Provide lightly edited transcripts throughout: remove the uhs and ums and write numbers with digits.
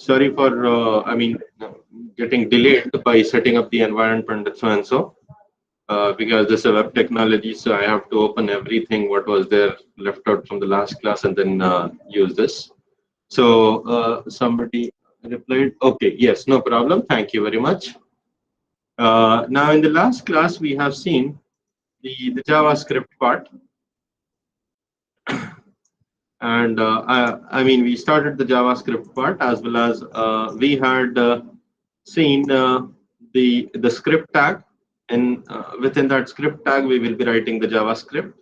Sorry for getting delayed by setting up the environment and so and so. Because this is a web technology, so I have to open everything what was there left out from the last class and then use this. So somebody replied, okay, yes, no problem. Thank you very much. Now in the last class, we have seen the JavaScript part. And we started the JavaScript part as well as we had seen the script tag. And within that script tag, we will be writing the JavaScript,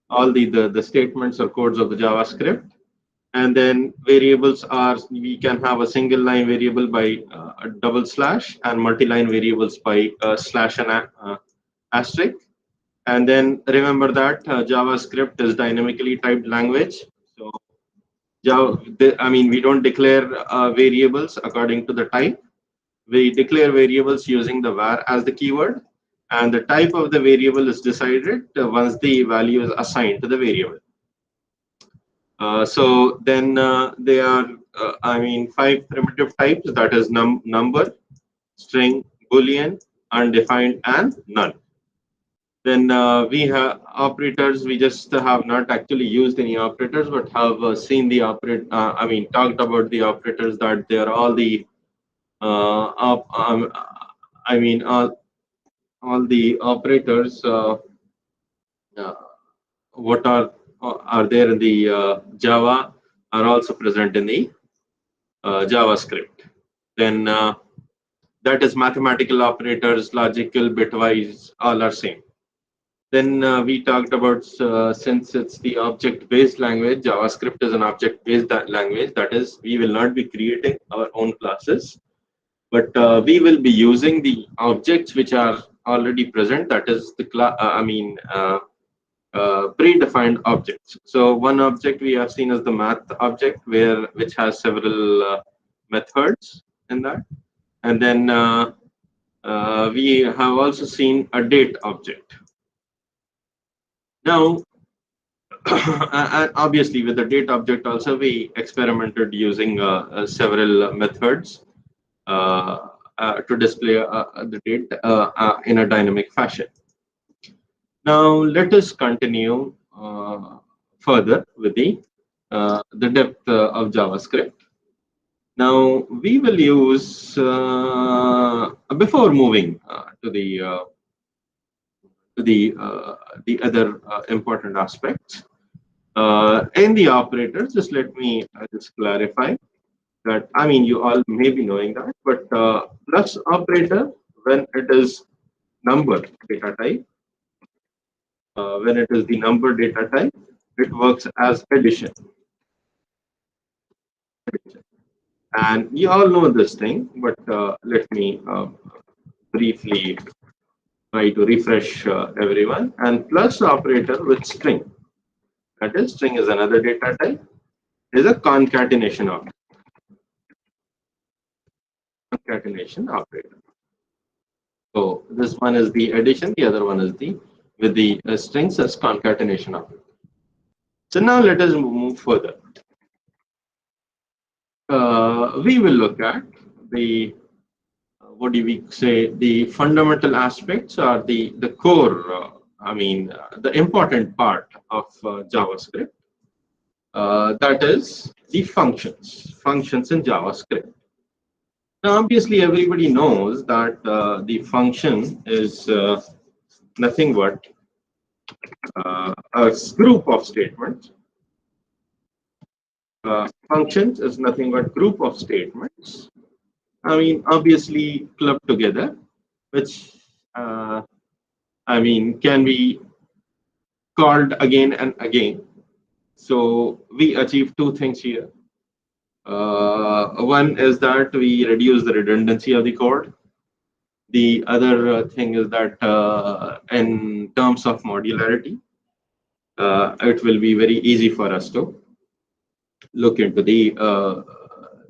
all the statements or codes of the JavaScript. And then variables are, we can have a single line variable by a double slash and multi-line variables by slash and asterisk. And then remember that JavaScript is dynamically typed language. So we don't declare variables according to the type. We declare variables using the var as the keyword, and the type of the variable is decided once the value is assigned to the variable. So then there are, 5 primitive types, that is number, string, boolean, undefined, and null. Then we have operators. We just have not actually used any operators, but have seen the talked about the operators, that they are all the all the operators what are there in the Java are also present in the JavaScript. Then that is mathematical operators, logical, bitwise, all are same. Then we talked about since it's the object-based language, JavaScript is an object-based language. That is, we will not be creating our own classes, but we will be using the objects which are already present. That is the predefined objects. So one object we have seen as the math object, which has several methods in that, and then we have also seen a date object. Now, obviously, with the date object also, we experimented using several methods to display the date in a dynamic fashion. Now, let us continue further with the depth of JavaScript. Now, we will use, before moving to the other important aspects in the operators, just let me just clarify that. You all may be knowing that, but plus operator, when it is number data type, when it is the number data type, it works as addition. And you all know this thing, but let me briefly try to refresh everyone. And plus operator with string, that is, string is another data type, is a concatenation operator. Concatenation operator. So this one is the addition, the other one is the with the strings as concatenation operator. So now let us move further. We will look at the what do we say, the fundamental aspects, or the core, the important part of JavaScript. That is the functions in JavaScript. Now, obviously, everybody knows that the function is nothing but a group of statements. Functions is nothing but group of statements. Obviously clubbed together, which can be called again and again. So we achieve two things here. One is that we reduce the redundancy of the code. The other thing is that in terms of modularity, it will be very easy for us to look into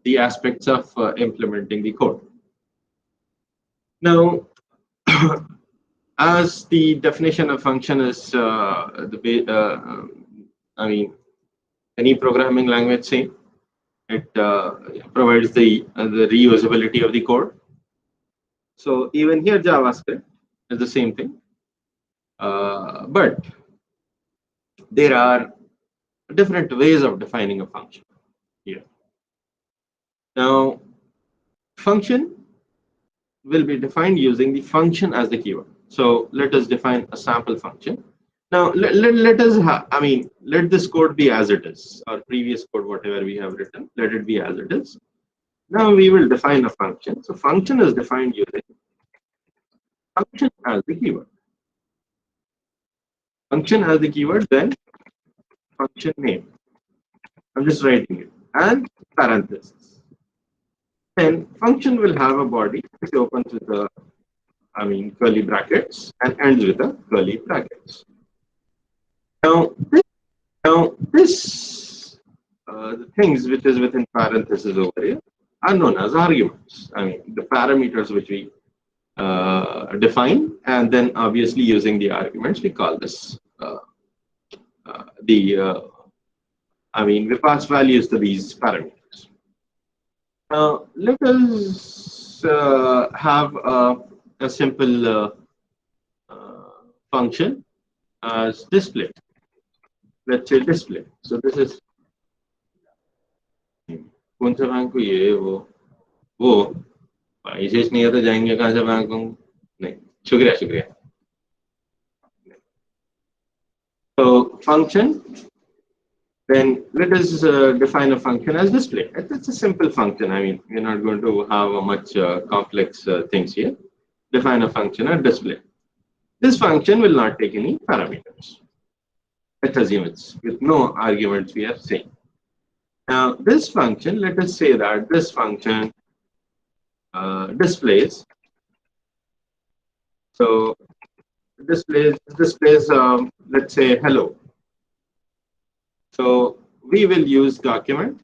the aspects of implementing the code. Now, as the definition of function is any programming language same, It provides the reusability of the code. So even here, JavaScript is the same thing, but there are different ways of defining a function here. Now, function will be defined using the function as the keyword. So let us define a sample function. Now let us let this code be as it is. Our previous code, whatever we have written, let it be as it is. Now we will define a function. So function is defined using function as the keyword. Function as the keyword, then function name. I'm just writing it and parentheses. Then function will have a body which opens with a curly brackets and ends with a curly brackets. Now this the things which is within parentheses over here are known as arguments. The parameters which we define, and then obviously using the arguments we call this we pass values to these parameters. Now let us have a simple function as display. Let's say display. So this is कौन सा bank को ये वो विशेष नहीं है तो जाएंगे कहाँ से बैंक को नहीं शुक्रिया So function, then let us define a function as display. It's a simple function. We're not going to have a much complex things here. Define a function as display. This function will not take any parameters. Let's assume it's with no arguments we are saying. Now this function, let us say that this function displays. So displays let's say hello. So we will use document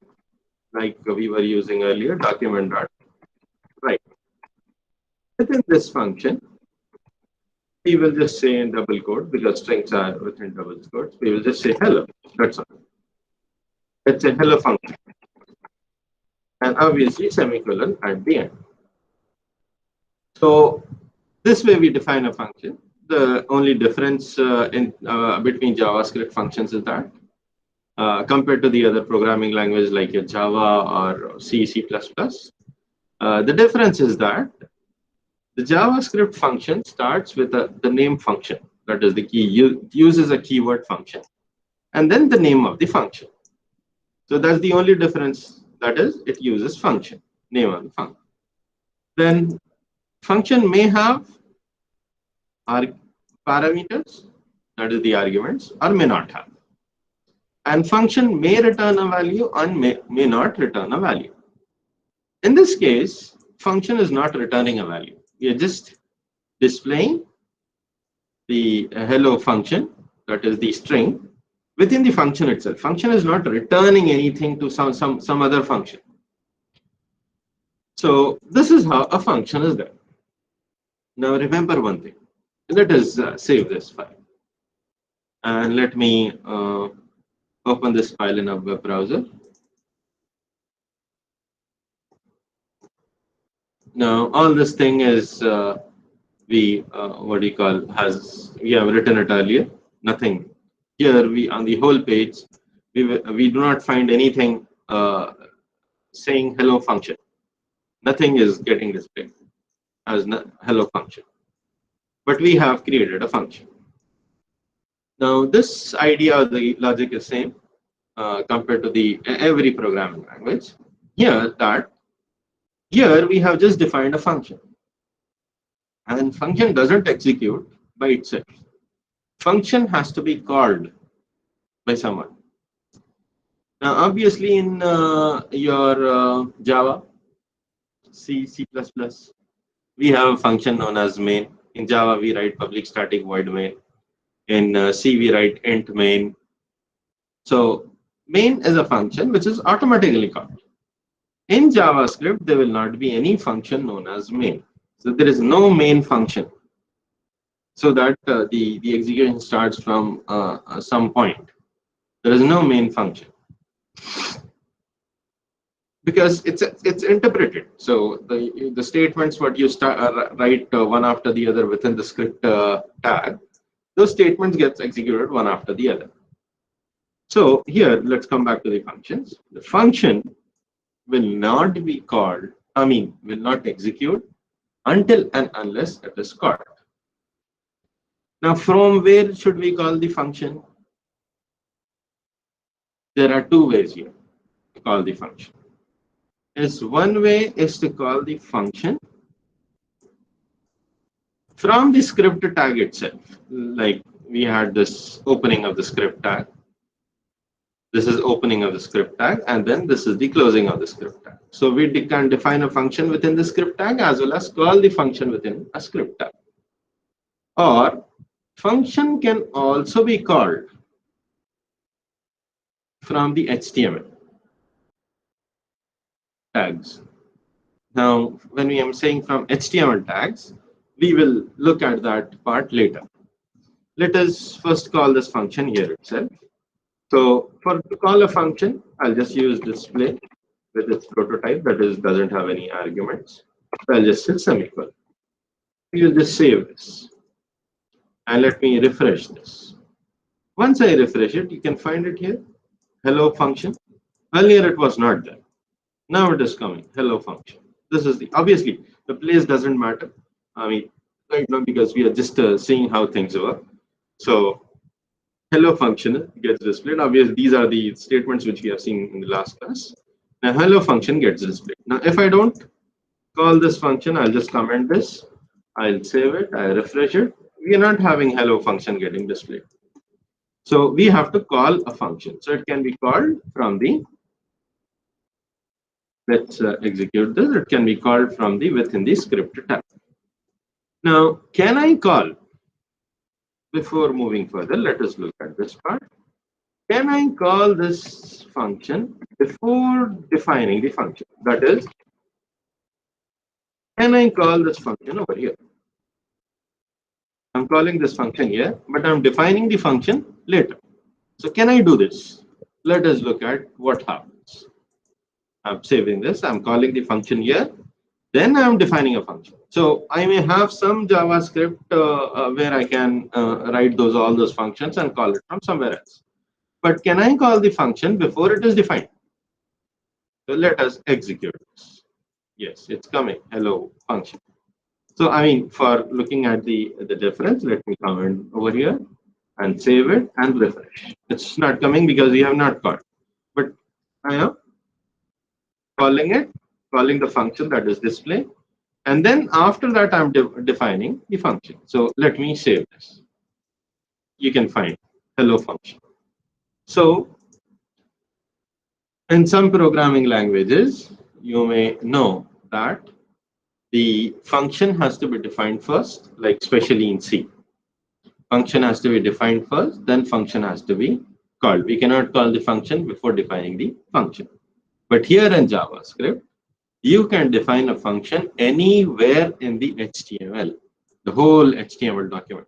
like we were using earlier, document dot right. Within this function, we will just say in double quote, because strings are within double quotes, we will just say hello. That's all. It's a hello function. And obviously semicolon at the end. So this way we define a function. The only difference between JavaScript functions is that compared to the other programming language like Java or C, C++, the difference is that the JavaScript function starts with the name function. That is the key. Uses a keyword function and then the name of the function. So that's the only difference. That is, it uses function, name of the function. Then function may have parameters, that is the arguments, or may not have. And function may return a value and may not return a value. In this case, function is not returning a value. We are just displaying the hello function, that is the string, within the function itself. Function is not returning anything to some other function. So this is how a function is done. Now remember one thing. Let us save this file. And let me open this file in a web browser. Now all this thing is we have written it earlier. Nothing here. We on the whole page we do not find anything saying hello function. Nothing is getting displayed as hello function. But we have created a function. Now this idea of the logic is same compared to the every programming language. Here we have just defined a function, and function doesn't execute by itself. Function has to be called by someone. Now obviously in your Java, C, C++, we have a function known as main. In Java we write public static void main. In C we write int main. So main is a function which is automatically called. In JavaScript there will not be any function known as main. So there is no main function. So that the execution starts from some point. There is no main function. because it's interpreted. So the statements what you start write one after the other within the script tag, those statements gets executed one after the other. So here, let's come back to the functions. The function will not be called, will not execute until and unless it is called. Now, from where should we call the function? There are two ways here to call the function. One way is to call the function from the script tag itself. Like we had this opening of the script tag. This is opening of the script tag, and then this is the closing of the script tag. So we can define a function within the script tag as well as call the function within a script tag. Or function can also be called from the HTML tags. Now, when we am saying from HTML tags, we will look at that part later. Let us first call this function here itself. So to call a function, I'll just use display with its prototype, that is, doesn't have any arguments. I'll just say semicolon. We'll just save this. And let me refresh this. Once I refresh it, you can find it here. Hello function. Earlier it was not there. Now it is coming. Hello function. This is obviously the place doesn't matter. Right now because we are just seeing how things work. So hello function gets displayed. Obviously, these are the statements which we have seen in the last class. Now hello function gets displayed. Now if I don't call this function, I'll just comment this. I'll save it. I refresh it. We are not having hello function getting displayed. So we have to call a function. So it can be called from the, let's execute this. It can be called from the within the script tag. Now, can I call, before moving further, let us look at this part. Can I call this function before defining the function? That is, can I call this function over here? I'm calling this function here, but I'm defining the function later. So can I do this? Let us look at what happens. I'm saving this. I'm calling the function here. Then I'm defining a function. So I may have some JavaScript where I can write all those functions and call it from somewhere else. But can I call the function before it is defined? So let us execute this. Yes, it's coming. Hello function. So for looking at the difference, let me comment over here and save it and refresh. It's not coming because we have not called. But I am calling the function, that is display. And then after that, I'm defining the function. So let me save this. You can find hello function. So in some programming languages, you may know that the function has to be defined first, like especially in C. Function has to be defined first, then function has to be called. We cannot call the function before defining the function. But here in JavaScript, you can define a function anywhere in the HTML, the whole HTML document.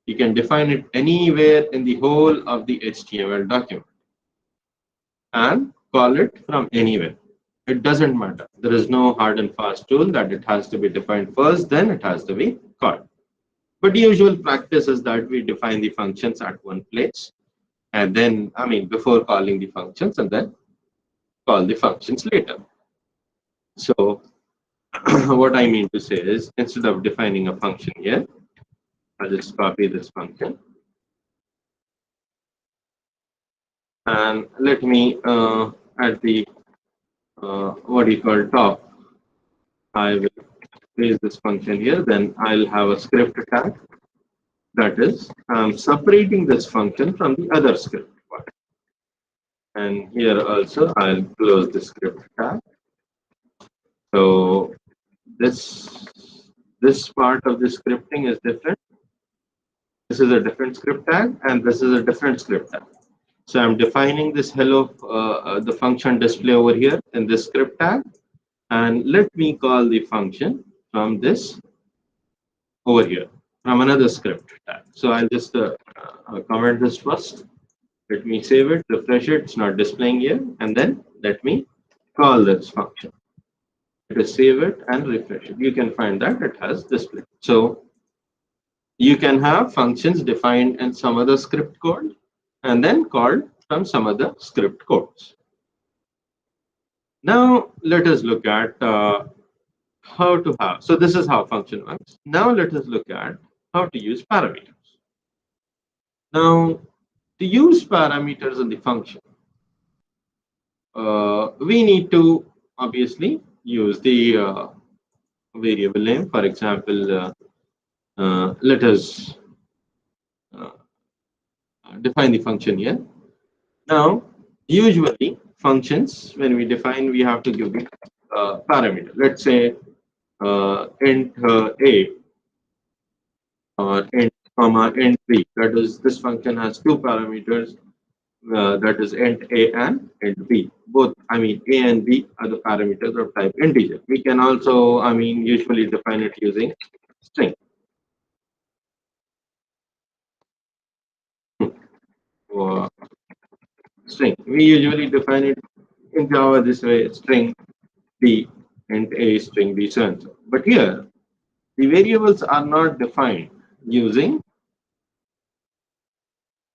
You can define it anywhere in the whole of the HTML document and call it from anywhere. It doesn't matter. There is no hard and fast rule that it has to be defined first, then it has to be called. But the usual practice is that we define the functions at one place and then, before calling the functions, and then call the functions later. So what I mean to say is, instead of defining a function here, I'll just copy this function. And let me, at the, top, I will place this function here. Then I'll have a script tag. That is, I'm separating this function from the other script part. And here also, I'll close the script tag. So this part of the scripting is different. This is a different script tag, and this is a different script tag. So I'm defining this hello, the function display over here in this script tag, and let me call the function from this over here from another script tag. So I'll just comment this first. Let me save it, refresh it. It's not displaying here, and then let me call this function. Let us save it and refresh it. You can find that it has display. So you can have functions defined in some other script code and then called from some other script codes. Now let us look at how to have. So this is how function works. Now let us look at how to use parameters. Now to use parameters in the function, we need to obviously use the variable name. For example, let us define the function here. Now, usually functions, when we define, we have to give the parameter. Let's say int a or int comma int b. That is, this function has two parameters. That is int a and int b. Both, I mean, a and b are the parameters of type integer. We can also, I mean, usually define it using string. Or string. We usually define it in Java this way: string b, int a, string b, so and so. But here, the variables are not defined using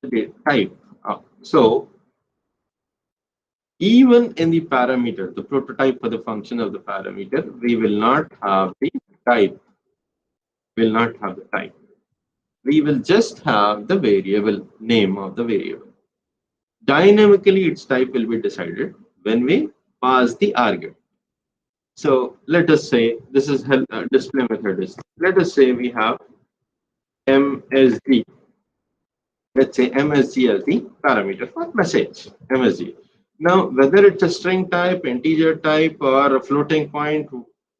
the type. So even in the parameter, the prototype for the function of the parameter, we will not have the type. Will not have the type. We will just have the variable name of the variable. Dynamically, its type will be decided when we pass the argument. So let us say this is display method is. Let us say we have MSG. Let's say MSG as the parameter for message, MSG. Now, whether it's a string type, integer type, or a floating point,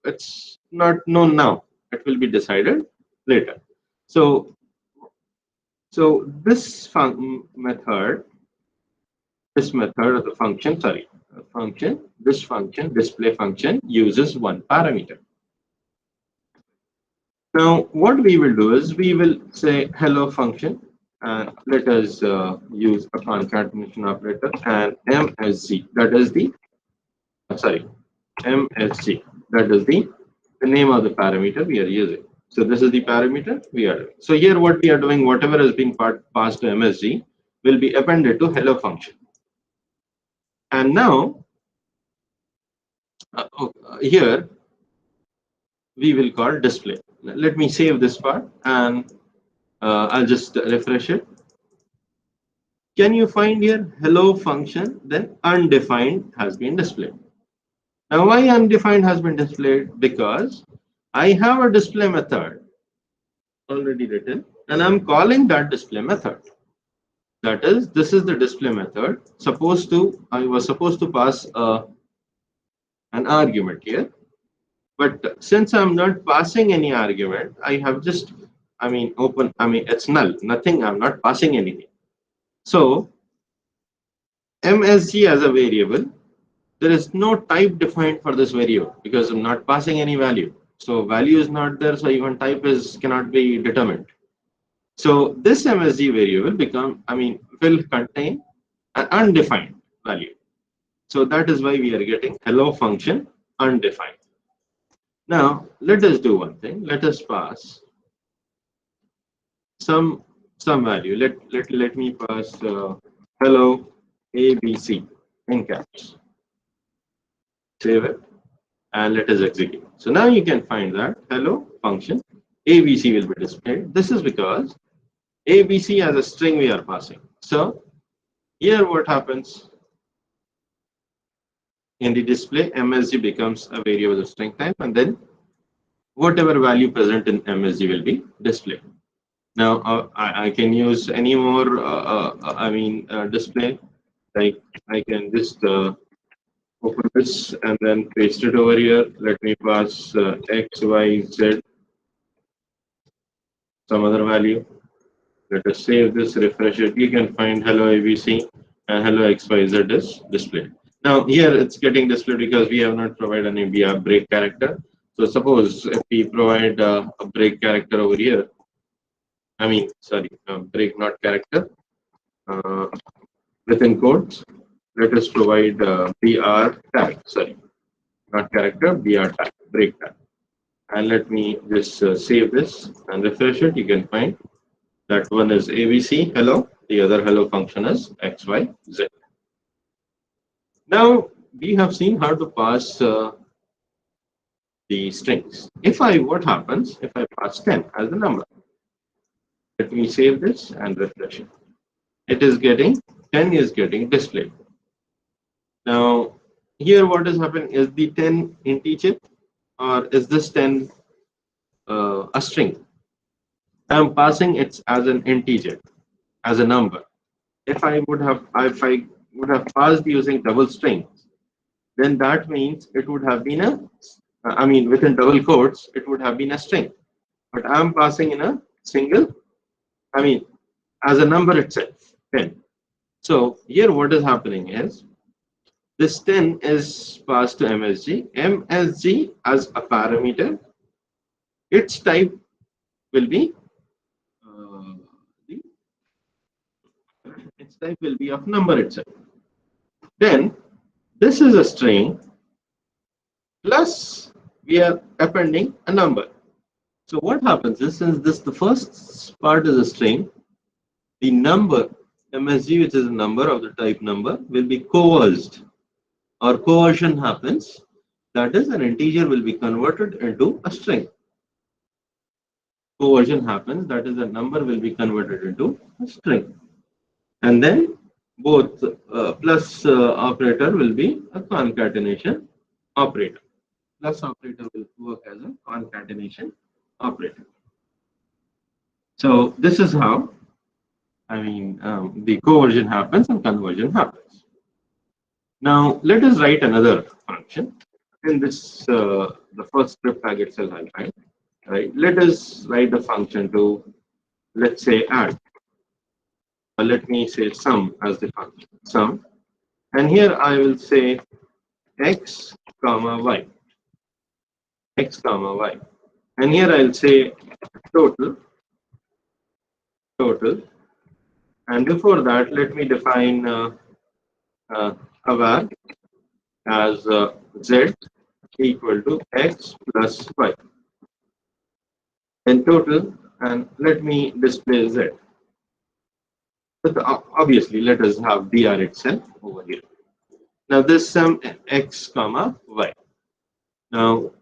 it's not known now. It will be decided later. So this method of the function, this function, display function, uses one parameter. Now, what we will do is we will say hello function, and let us use a concatenation operator, and MSG, that is the MSG, that is the name of the parameter we are using. So this is the parameter we are doing. So here what we are doing, whatever has been passed to MSG will be appended to hello function. And now here we will call display. Let me save this part and I'll just refresh it. Can you find here hello function, then undefined has been displayed. Now why undefined has been displayed? Because I have a display method already written and I'm calling that display method. That is, this is the display method. I was supposed to pass an argument here. But since I'm not passing any argument, I have just, it's null, nothing, I'm not passing anything. So MSG as a variable, there is no type defined for this variable because I'm not passing any value. So value is not there, so even type cannot be determined. So this MSG variable will contain an undefined value. So that is why we are getting hello function undefined. Now let us do one thing. Let us pass some value. Let me pass hello ABC in caps. Save it and let us execute. So now you can find that hello function ABC will be displayed. This is because ABC as a string we are passing. So here what happens in the display, MSG becomes a variable of string type, and then whatever value present in MSG will be displayed. Now I can use any more display, like I can just open this and then paste it over here. Let me pass X, Y, Z, some other value. Let us save this, refresh it. You can find hello ABC and hello XYZ is displayed. Now here it's getting displayed because we have not provided any break character. So suppose if we provide a break character over here, break not character within quotes, let us provide BR tag, sorry, not character, BR tag, break tag. And let me just save this and refresh it. You can find that one is ABC, hello, the other hello function is XYZ. Now we have seen how to pass the strings. What happens if I pass 10 as the number? Let me save this and refresh it. It is getting 10 is getting displayed. Now here what is happening, is the 10 integer or is this 10 a string? I am passing it as an integer, as a number. If I would have passed using double strings, then that means it would have been within double quotes, it would have been a string. But I am passing in a single, as a number itself, 10. So here what is happening is, this 10 is passed to MSG. MSG as a parameter, its type will be uh, its type will be of number itself. Then this is a string plus we are appending a number. So what happens is, since the first part is a string, the number MSG, which is a number of the type number, will be coerced, or coercion happens. That is, an integer will be converted into a string. Coercion happens, that is, a number will be converted into a string. And then both plus operator will be a concatenation operator. Plus operator will work as a concatenation operator. So this is how the coercion happens and conversion happens. Now let us write another function. In this the first script tag itself I'll write. Right. Let us write a function to, let's say, add. Let me say sum as the function, sum, and here I will say x comma y, x comma y, and here I'll say total, and before that let me define a var as z equal to x plus y, and total, and let me display z. But obviously let us have dr itself over here. Now this sum x comma y. Now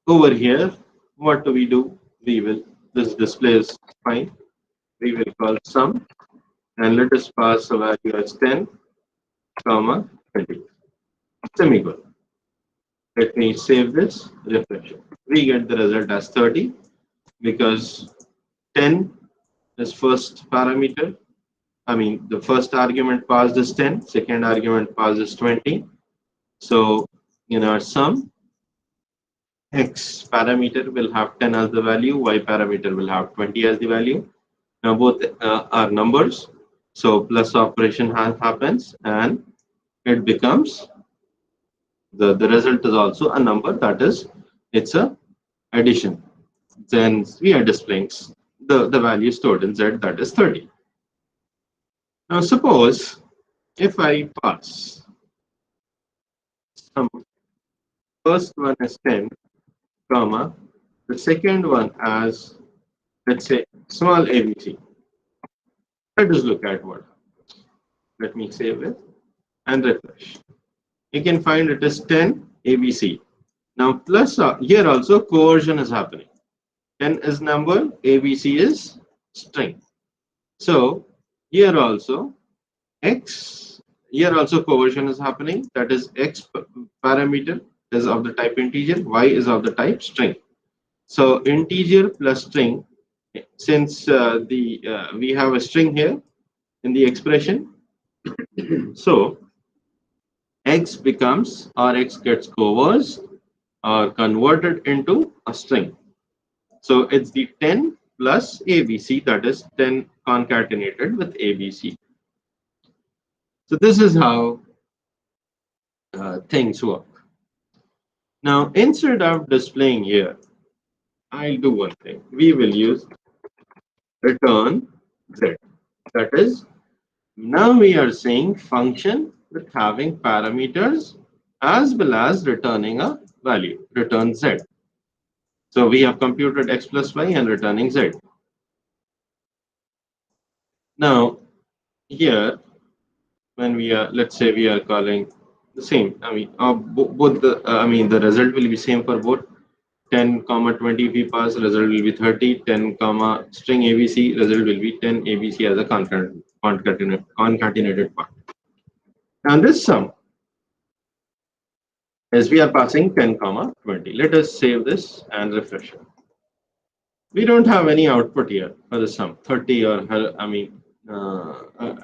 over here, what do? We will, this display is fine. We will call sum, and let us pass a value as 10 comma 20 semicolon. Let me save this, refresh it. We get the result as 30 because 10 is first parameter. The first argument passed is 10, second argument passed is 20. So in our sum, x parameter will have 10 as the value, y parameter will have 20 as the value. Now both are numbers, so plus operation happens, and it becomes the result is also a number, that is, it's a addition. Then we are displaying the value stored in z, that is 30. Now suppose if I pass some, first one is 10 comma, the second one as, let's say, small abc. Let us look at what happens. Let me save it and refresh. You can find it is 10 abc. Now plus here also coercion is happening. 10 is number, abc is string. So here also coercion is happening, that is x parameter is of the type integer, y is of the type string. So integer plus string, since we have a string here in the expression, so x becomes, or x gets coerced or converted into a string. So it's the 10 plus abc, that is 10 concatenated with abc. So this is how things work. Now instead of displaying here, I'll do one thing. We will use return z. That is, now we are saying function with having parameters as well as returning a value, return z. So we have computed x plus y and returning z. Now here, when we are, let's say we are calling the same, both the, the result will be same for both. 10 comma 20 if we pass, result will be 30. 10 comma string abc, result will be 10 abc as a concatenated part. And this sum, as we are passing 10 comma 20, let us save this and refresh it. We don't have any output here for the sum 30 or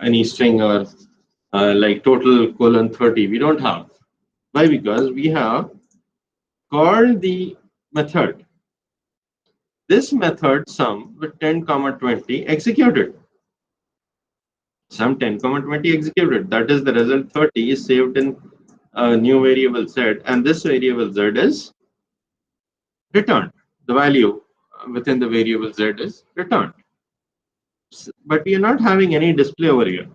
any string or like total colon 30. We don't have. Why? Because we have called the method. This method sum with 10 comma 20 executed. Sum 10 comma 20 executed. That is the result 30 is saved in a new variable z, and this variable z is returned. The value within the variable z is returned. But we are not having any display over here.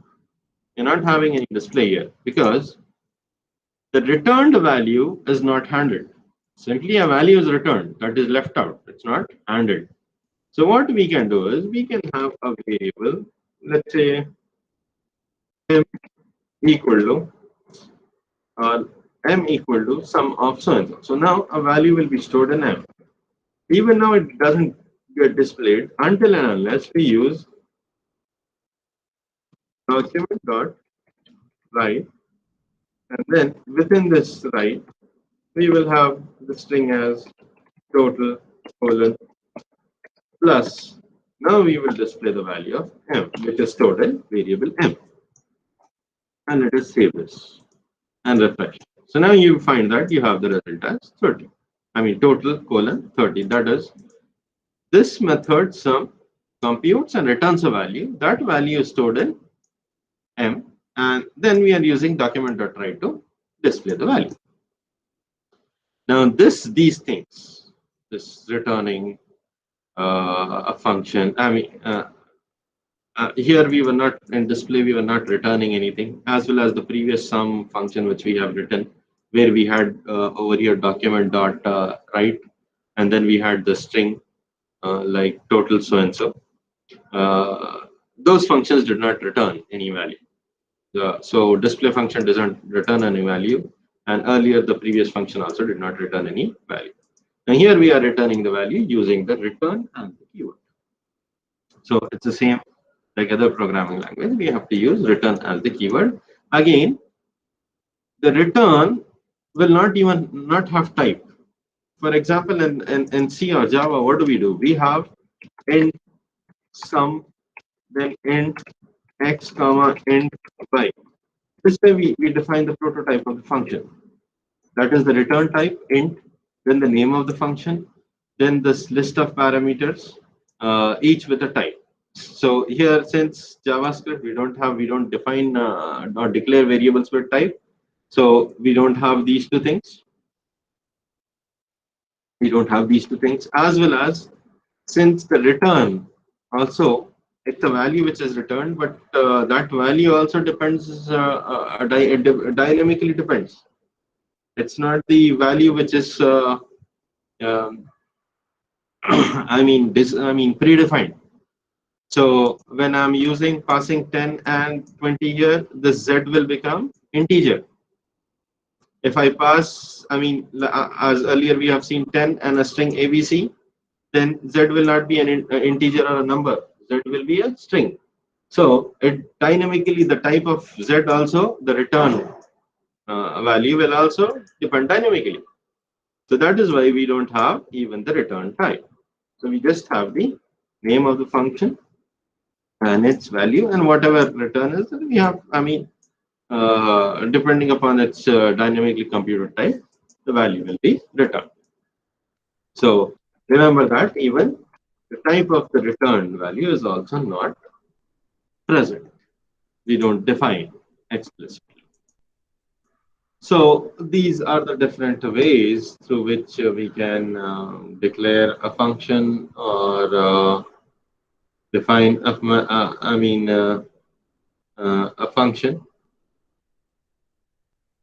You're not having any display here because the returned value is not handled. Simply a value is returned, that is left out. It's not handled. So what we can do is we can have a variable, let's say m equal to m equal to sum of so and so. So now a value will be stored in m. Even now it doesn't get displayed until and unless we use document dot write, and then within this write we will have the string as total colon plus. Now we will display the value of m, which is stored in variable m. And let us save this and refresh. So now you find that you have the result as 30. Total colon 30. That is, this method sum computes and returns a value. That value is stored in m, and then we are using document.write to display the value. Now these things, this returning a function, here we were not in display, we were not returning anything, as well as the previous sum function which we have written, where we had over here document dot write, and then we had the string like total so and so. Those functions did not return any value. So display function doesn't return any value, and earlier the previous function also did not return any value. Now here we are returning the value using the return and the keyword. So it's the same like other programming language. We have to use return as the keyword. Again, the return will not have type. For example, in C or Java, what do? We have int sum, then int x comma int y. This way we define the prototype of the function. That is the return type int, then the name of the function, then this list of parameters, each with a type. So here, since JavaScript, we don't define or declare variables with type. So we don't have these two things. We don't have these two things, as well as since the return also, it's a value which is returned, but that value also depends, dynamically depends. It's not the value which is predefined. So when I'm using passing 10 and 20 here, the z will become integer. If I pass, as earlier we have seen 10 and a string abc, then z will not be an integer or a number. Z will be a string. So it dynamically, the type of z also, the return value will also depend dynamically. So that is why we don't have even the return type. So we just have the name of the function and its value, and whatever return is, we have, depending upon its dynamically computed type, the value will be returned. So remember that even the type of the return value is also not present. We don't define explicitly. So these are the different ways through which we can declare a function or define a function.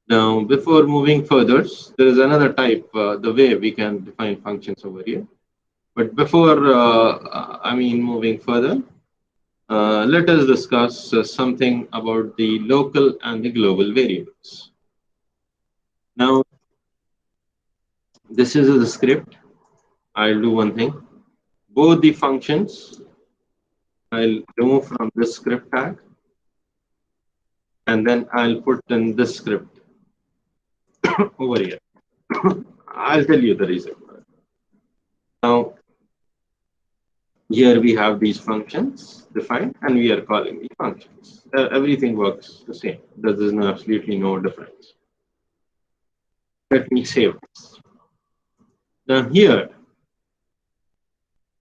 Now, before moving further, there is another type, the way we can define functions over here. But before, moving further, let us discuss something about the local and the global variables. Now, this is the script. I'll do one thing. Both the functions, I'll remove from this script tag, and then I'll put in this script over here. I'll tell you the reason. Now, here we have these functions defined, and we are calling the functions. Everything works the same. There is absolutely no difference. Let me save this. Now here,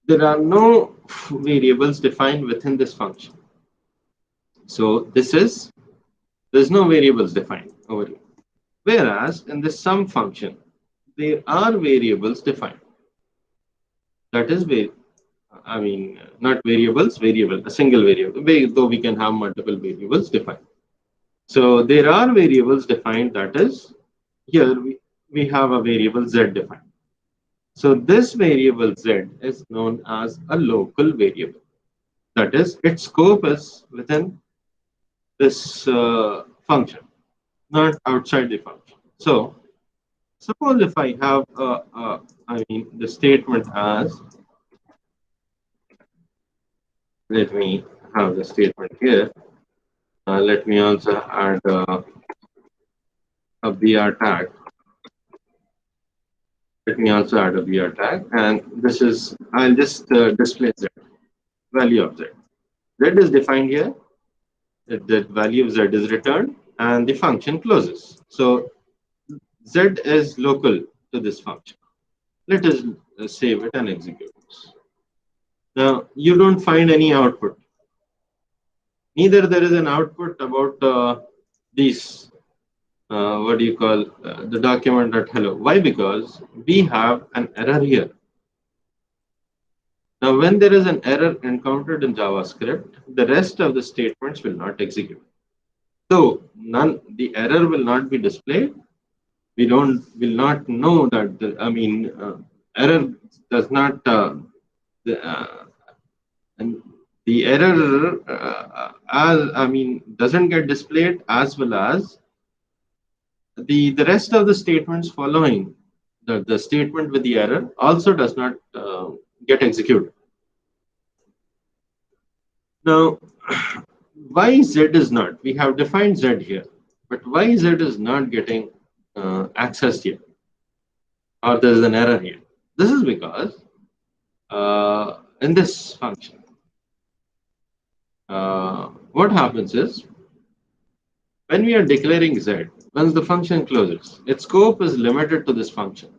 there are no variables defined within this function. So there's no variables defined over here. Whereas in the sum function, there are variables defined. That is not variables, a single variable, though we can have multiple variables defined. So there are variables defined, that is, here we have a variable z defined. So this variable z is known as a local variable. That is, its scope is within this function, not outside the function. So suppose if I have the statement as, let me have the statement here. Let me also add a br tag. Let me also add a br tag, and this is, I'll just display z, value of z. Z is defined here. The value of z is returned, and the function closes. So z is local to this function. Let us save it and execute this. Now, you don't find any output. Neither there is an output about these, the document.hello. Why? Because we have an error here. Now, when there is an error encountered in JavaScript, the rest of the statements will not execute. So, the error will not be displayed. We will not know that error does not and the error doesn't get displayed, as well as the rest of the statements following the statement with the error also does not get executed. Now, why z is not? We have defined z here, but why z is not getting accessed here, or there is an error here? This is because in this function, what happens is, when we are declaring z, once the function closes, its scope is limited to this function.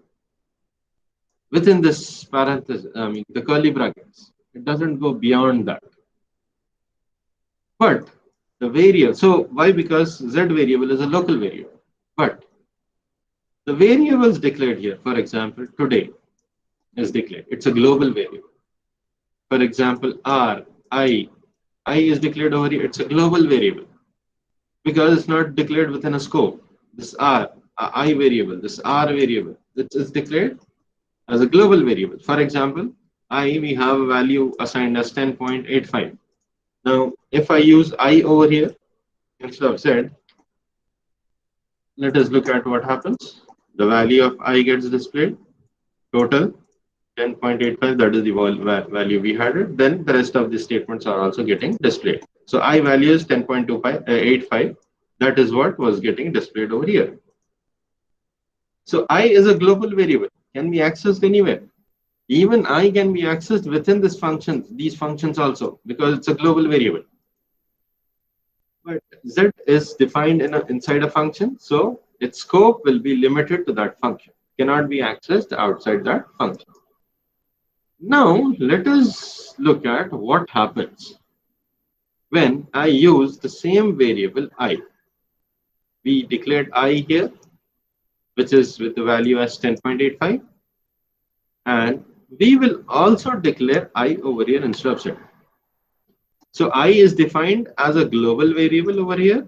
Within this parenthesis, the curly brackets, it doesn't go beyond that. But the variable, so why? Because z variable is a local variable. But the variables declared here, for example, today is declared. It's a global variable. For example, I is declared over here. It's a global variable because it's not declared within a scope. This I variable, this R variable, it is declared as a global variable. For example, we have a value assigned as 10.85. Now, if I use I over here instead of z, let us look at what happens. The value of I gets displayed, total 10.85, that is the value we had it. Then the rest of the statements are also getting displayed. So I value is 10.85. That is what was getting displayed over here. So I is a global variable, can be accessed anywhere. Even I can be accessed within this function, these functions also, because it's a global variable. But z is defined inside a function, so its scope will be limited to that function, cannot be accessed outside that function. Now, let us look at what happens when I use the same variable I. We declared I here, which is with the value as 10.85, and we will also declare I over here instead of z. So I is defined as a global variable over here,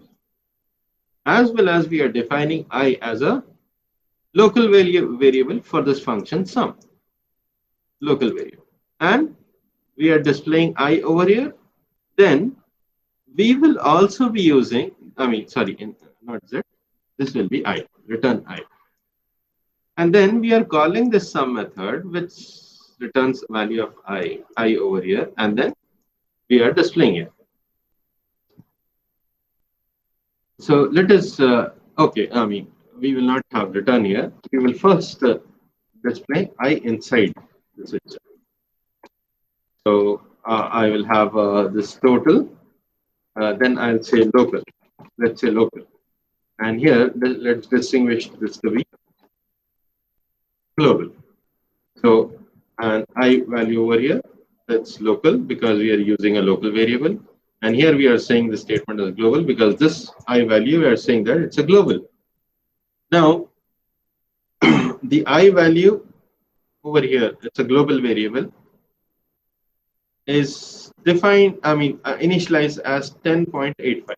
as well as we are defining I as a local variable for this function sum, local variable, and we are displaying I over here. Then we will also be using, not Z, this will be I, return I. And then we are calling this sum method, which returns value of I over here, and then we are displaying it. So let us, we will not have return here. We will first display I inside the switch. So I will have this total, then I'll say local, let's say local. And here, let's distinguish this to be global. So, and I value over here, that's local because we are using a local variable. And here we are saying the statement is global because this I value, we are saying that it's a global. Now, the I value over here, it's a global variable, is defined, initialized as 10.85.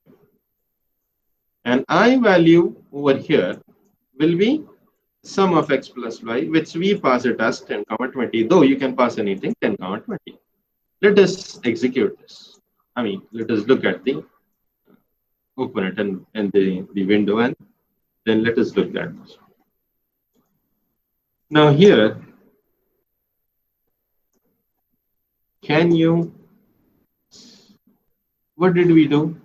And I value over here will be sum of x plus y, which we pass it as 10, 20, though you can pass anything 10, 20. Let us execute this. Let us look at the, open it in the window, and then let us look at this. Now here, what did we do?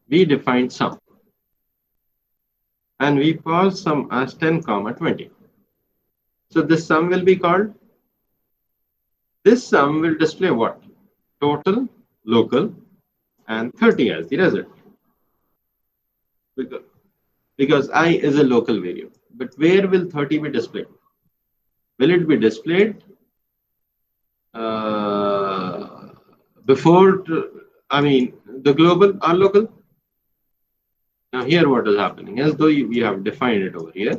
We defined sum. And we pass sum as 10, 20. So this sum will be called, this sum will display what? Total, local, and 30 as the result. Because I is a local variable. But where will 30 be displayed? Will it be displayed before, the global or local? Now here what is happening, as though we have defined it over here,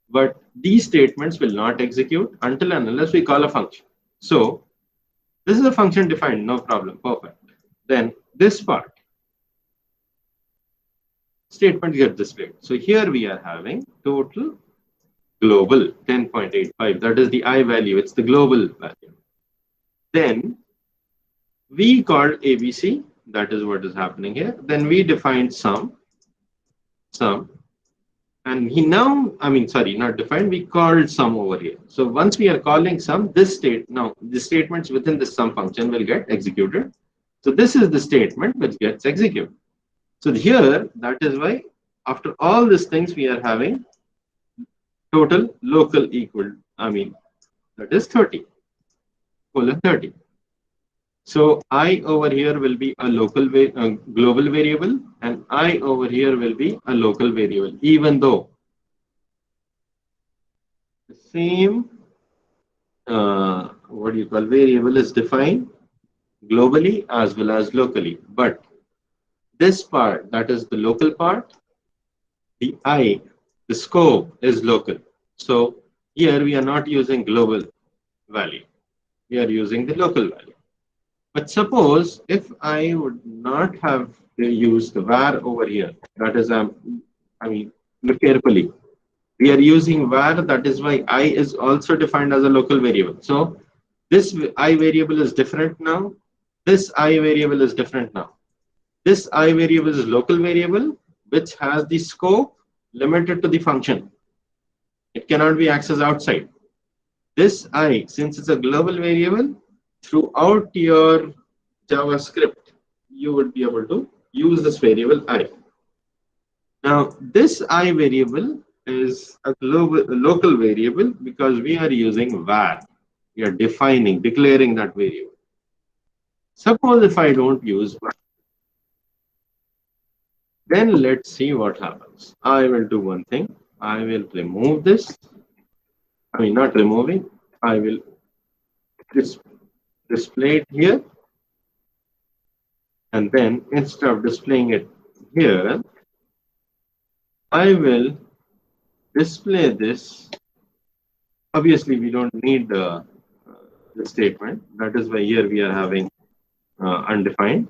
but these statements will not execute until and unless we call a function. So this is a function defined, no problem, perfect. Then this part, statement gets displayed. So here we are having total global 10.85, that is the I value, it's the global value. Then we called ABC, that is what is happening here. Then we defined sum, and not defined, we called sum over here. So once we are calling sum, the statements within the sum function will get executed. So this is the statement which gets executed. So here, that is why after all these things we are having total local equal, that is 30, colon 30. So I over here will be a global variable, and I over here will be a local variable, even though the same variable is defined globally as well as locally. But this part, that is the local part, the scope is local. So here we are not using global value, we are using the local value. But suppose if I would not have used the var over here, that is, look carefully. We are using var, that is why I is also defined as a local variable. So this I variable is different now. This I variable is different now. This I variable is local variable, which has the scope limited to the function. It cannot be accessed outside. This I, since it's a global variable, throughout your JavaScript, you would be able to use this variable I. Now, this I variable is a local variable because we are using var. We are declaring that variable. Suppose if I don't use var, then let's see what happens. I will do one thing. I will remove this. Not removing. I will display it here. And then instead of displaying it here, I will display this. Obviously, we don't need the statement. That is why here we are having undefined.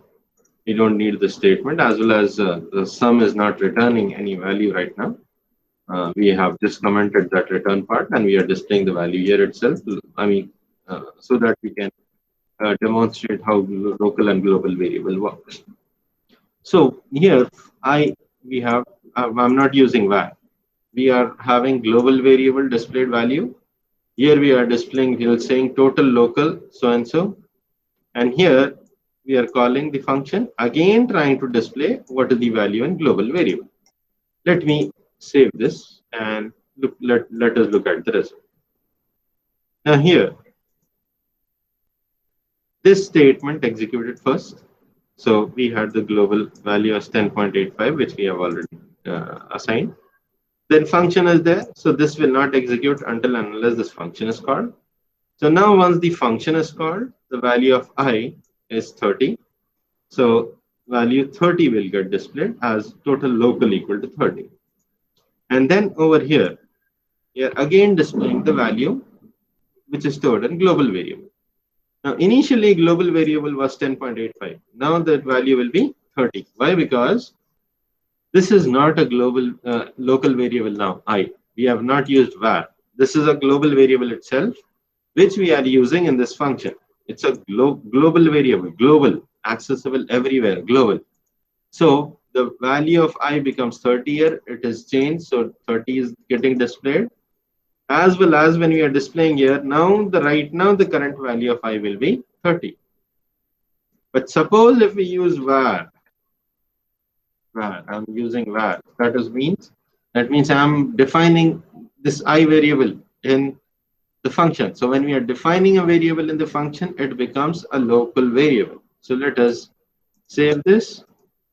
We don't need the statement, as well as the sum is not returning any value right now. We have just commented that return part, and we are displaying the value here itself. I mean, so that we can demonstrate how local and global variable works. So here, we have I'm not using var. We are having global variable displayed value. Here we are displaying, saying total local so and so, and here we are calling the function again, trying to display what is the value in global variable. Let me save this and look. Let us look at the result. Now here, this statement executed first. So we had the global value as 10.85, which we have already assigned. Then function is there. So this will not execute until and unless this function is called. So now once the function is called, the value of I is 30. So value 30 will get displayed as total local equal to 30. And then over here, we are again displaying the value which is stored in global variable. Now, initially, global variable was 10.85. Now that value will be 30. Why? Because this is not a global local variable now, I. We have not used var. This is a global variable itself, which we are using in this function. It's a global variable, global, accessible everywhere, global. So the value of I becomes 30 here. It is changed. So 30 is getting displayed. As well as when we are displaying here, now right now the current value of I will be 30. But suppose if we use var, I'm using var. That means I'm defining this I variable in the function. So when we are defining a variable in the function, it becomes a local variable. So let us save this,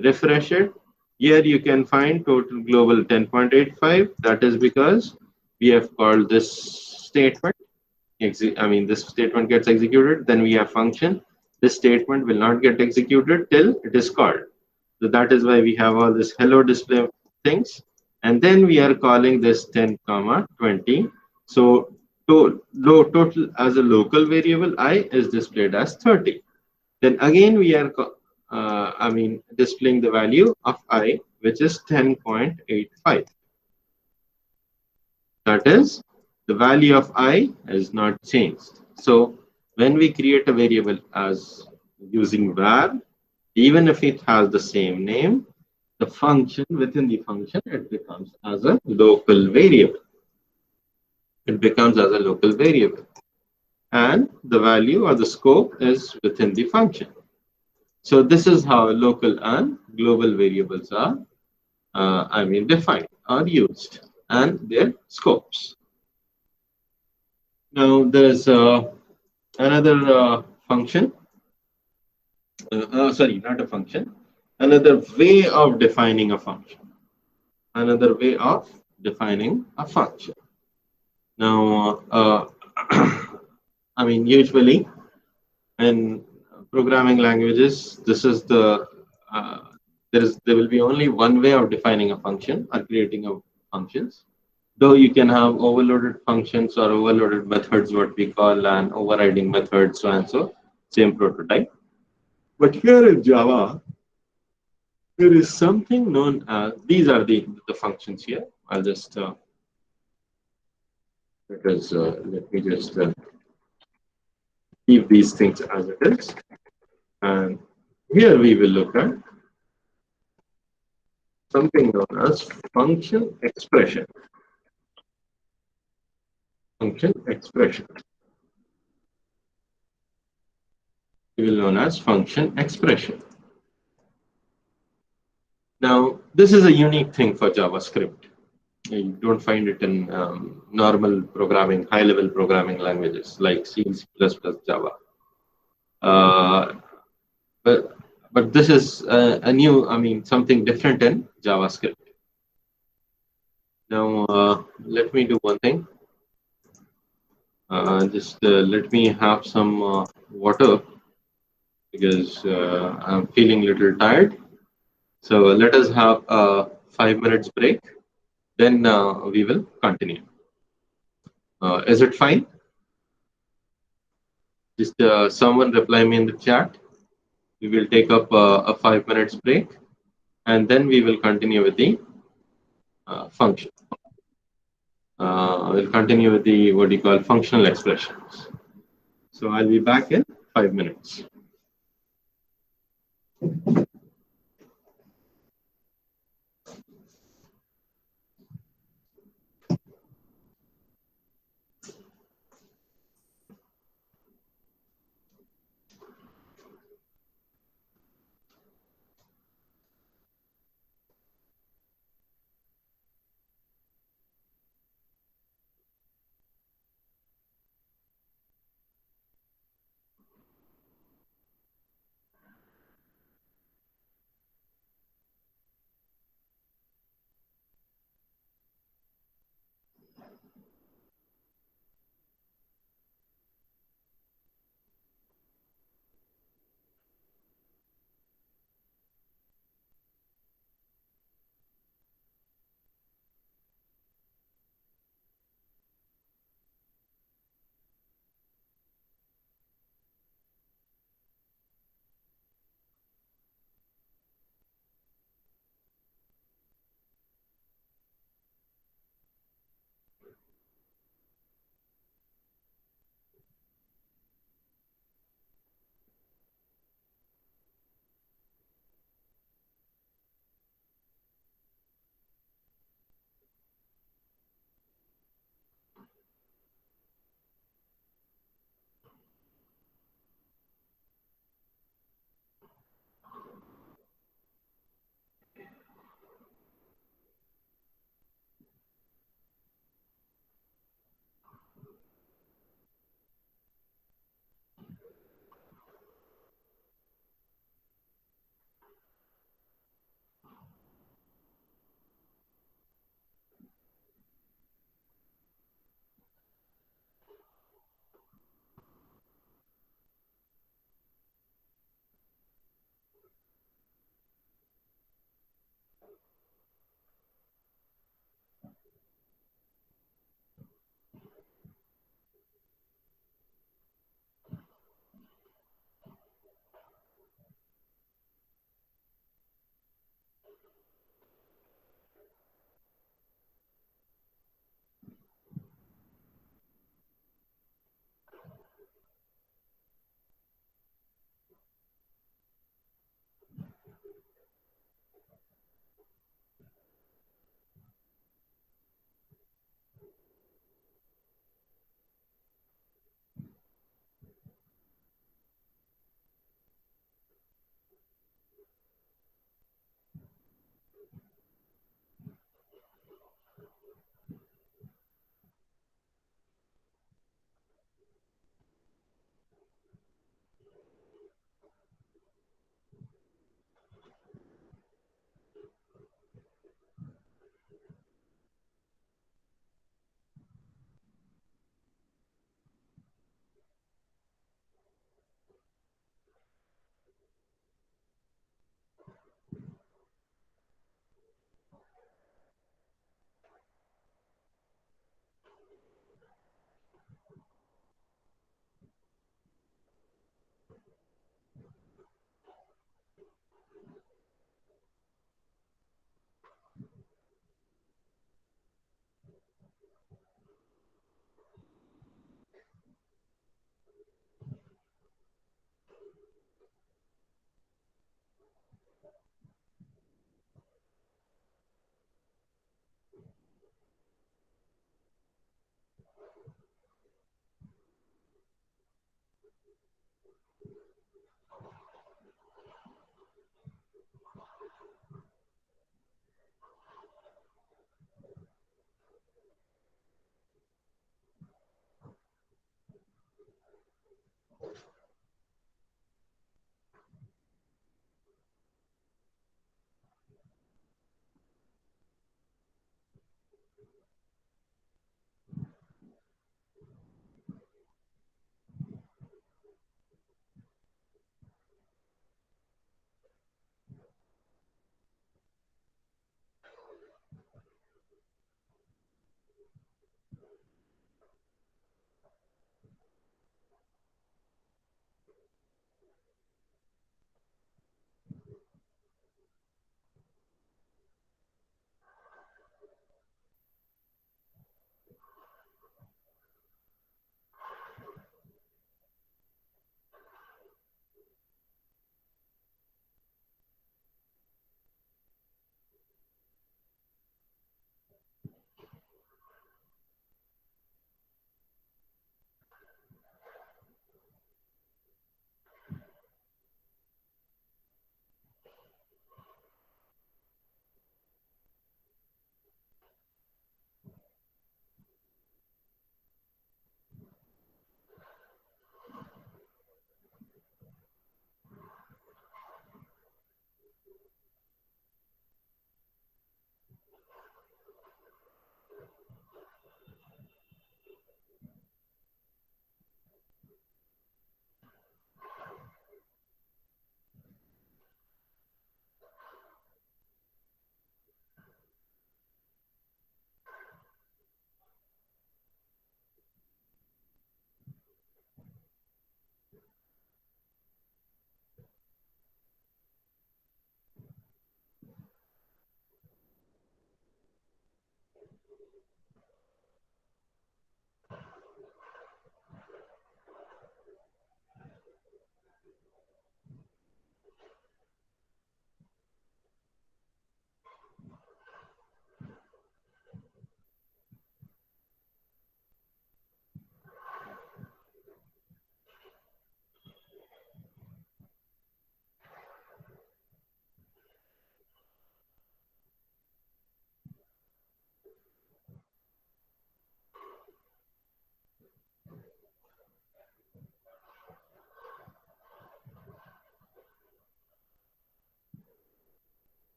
refresh it. Here you can find total global 10.85. That is because we have called this statement. This statement gets executed. Then we have function. This statement will not get executed till it is called. So that is why we have all this hello display things. And then we are calling this 10, 20. So total as a local variable I is displayed as 30. Then again we are displaying the value of I, which is 10.85. That is, the value of I is not changed. So when we create a variable as using var, even if it has the same name, the function within the function, it becomes as a local variable. It becomes as a local variable. And the value or the scope is within the function. So this is how local and global variables are defined or used, and their scopes. Now there's another function. Sorry, not a function. Another way of defining a function. Another way of defining a function. Now, usually in programming languages, this is the there will be only one way of defining a function or creating a functions. Though you can have overloaded functions or overloaded methods, what we call an overriding method, so and so, same prototype. But here in Java, there is something known as, these are the functions here. I'll just, let me just keep these things as it is. And here we will look at something known as function expression. Function expression. We will known as function expression. Now, this is a unique thing for JavaScript. You don't find it in normal programming, high-level programming languages like C, C++, Java. But this is a new, something different in JavaScript. Now, let me do one thing. Let me have some water because I'm feeling a little tired. So let us have a 5 minutes break. Then we will continue. Is it fine? Just someone reply me in the chat, We will take up a 5 minutes break, and then we will continue with the function. We'll continue with the what you call functional expressions. So I'll be back in 5 minutes.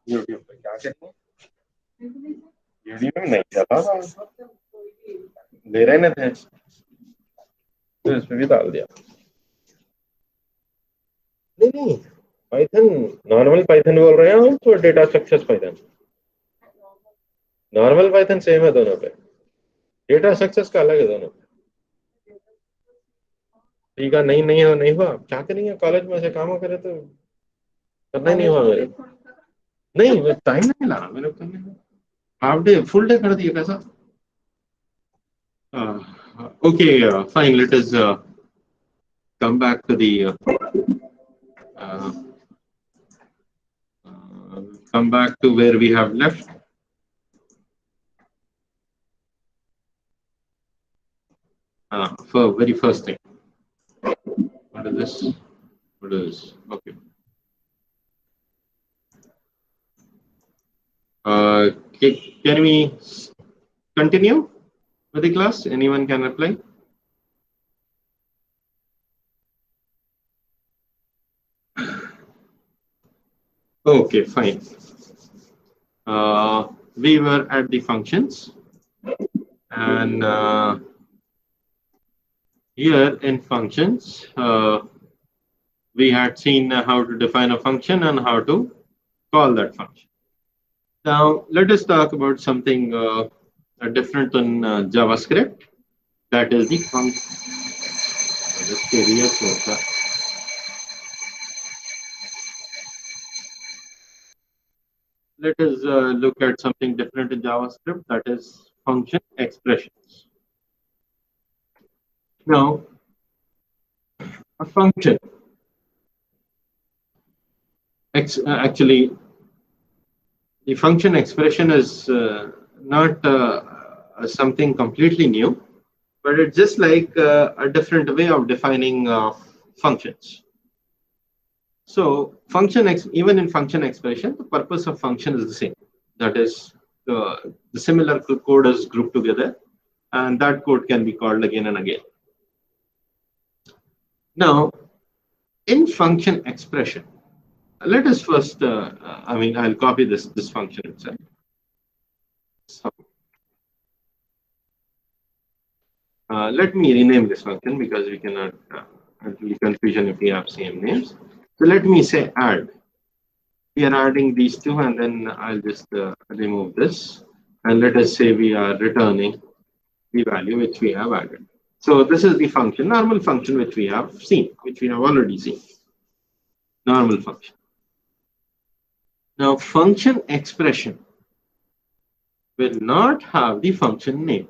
YouTube पे क्या कहते हैं, video में नहीं चला था, दे रहे थे तो इसमें भी डाल दिया। नहीं नहीं, पाइथन नॉर्मल पाइथन बोल रहे हैं हम, तो data structures Python, normal Python same है दोनों पे, डेटा स्ट्रक्चर्स का अलग है दोनों पे। ठीक है, नहीं हुआ, क्या करेंगे, कॉलेज में ऐसे काम करे तो करना ही नहीं हुआ मेरे, नहीं टाइम नहीं मिला मेरे को करने का, हाफ डे फुल डे कर दिया कैसा। Okay, fine, let us come back to the uh, come back to where we have left. For very first thing, what is this? What is this? Okay. Can we continue with the class? Anyone can reply? Okay, fine. We were at the functions, and here in functions, we had seen how to define a function and how to call that function. Now, let us talk about something different in JavaScript, that is the function. Let us look at something different in JavaScript, that is function expressions. Now, a function, actually, the function expression is not something completely new, but it's just like a different way of defining functions. So even in function expression, the purpose of function is the same. That is, the similar code is grouped together, and that code can be called again and again. Now, in function expression, let us first, I'll copy this function itself. So, let me rename this function because we cannot actually confusion if we have same names. So let me say add. We are adding these two, and then I'll just remove this. And let us say we are returning the value which we have added. So this is the function, normal function which we have seen, which we have already seen. normal function. Now, function expression will not have the function name.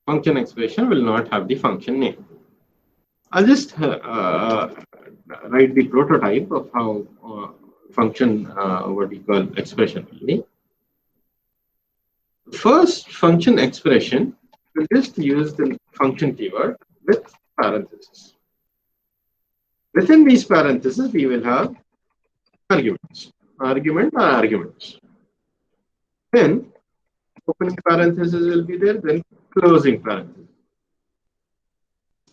Function expression will not have the function name. I'll just write the prototype of how function, what we call expression will be. First function expression will just use the function keyword with parentheses. Within these parentheses, we will have arguments, argument or arguments. Then opening parenthesis will be there, then closing parenthesis.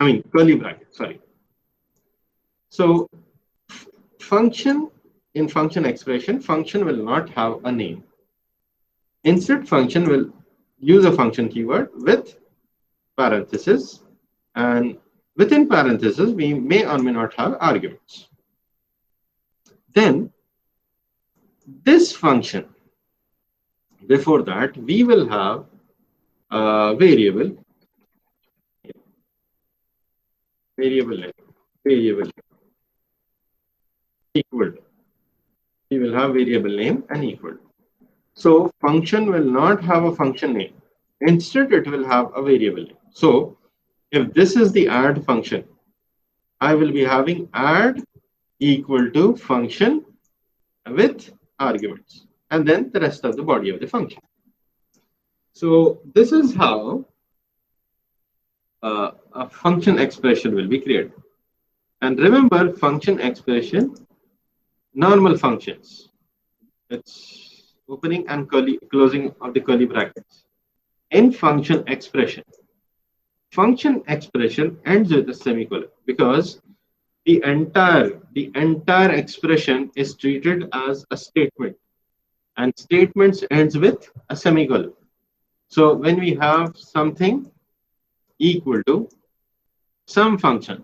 I mean curly bracket, sorry. So function, in function expression, function will not have a name. Instead, function will use a function keyword with parentheses, and within parentheses, we may or may not have arguments. Then this function, before that, we will have a variable equal. We will have variable name and equal. So function will not have a function name. Instead, it will have a variable name. So if this is the add function, I will be having add equal to function with arguments, and then the rest of the body of the function. So this is how a function expression will be created. And remember, function expression, normal functions. It's opening and closing of the curly brackets. In function expression ends with a semicolon, because the entire expression is treated as a statement, and statements ends with a semicolon. So when we have something equal to some function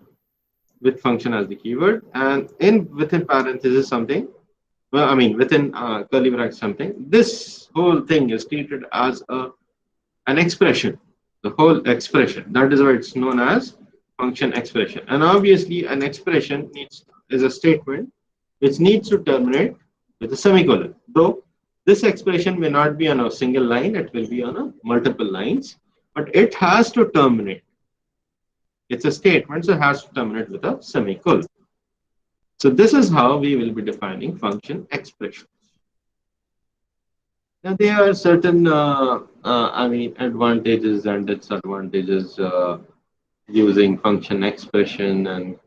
with function as the keyword, and within parentheses something, well, I mean within curly brackets something, this whole thing is treated as an expression, the whole expression. That is why it's known as function expression. And obviously an expression is a statement which needs to terminate with a semicolon. Though this expression may not be on a single line, it will be on a multiple lines, but it has to terminate. It's a statement, so it has to terminate with a semicolon. So this is how we will be defining function expressions. Now there are certain, advantages and disadvantages using function expression and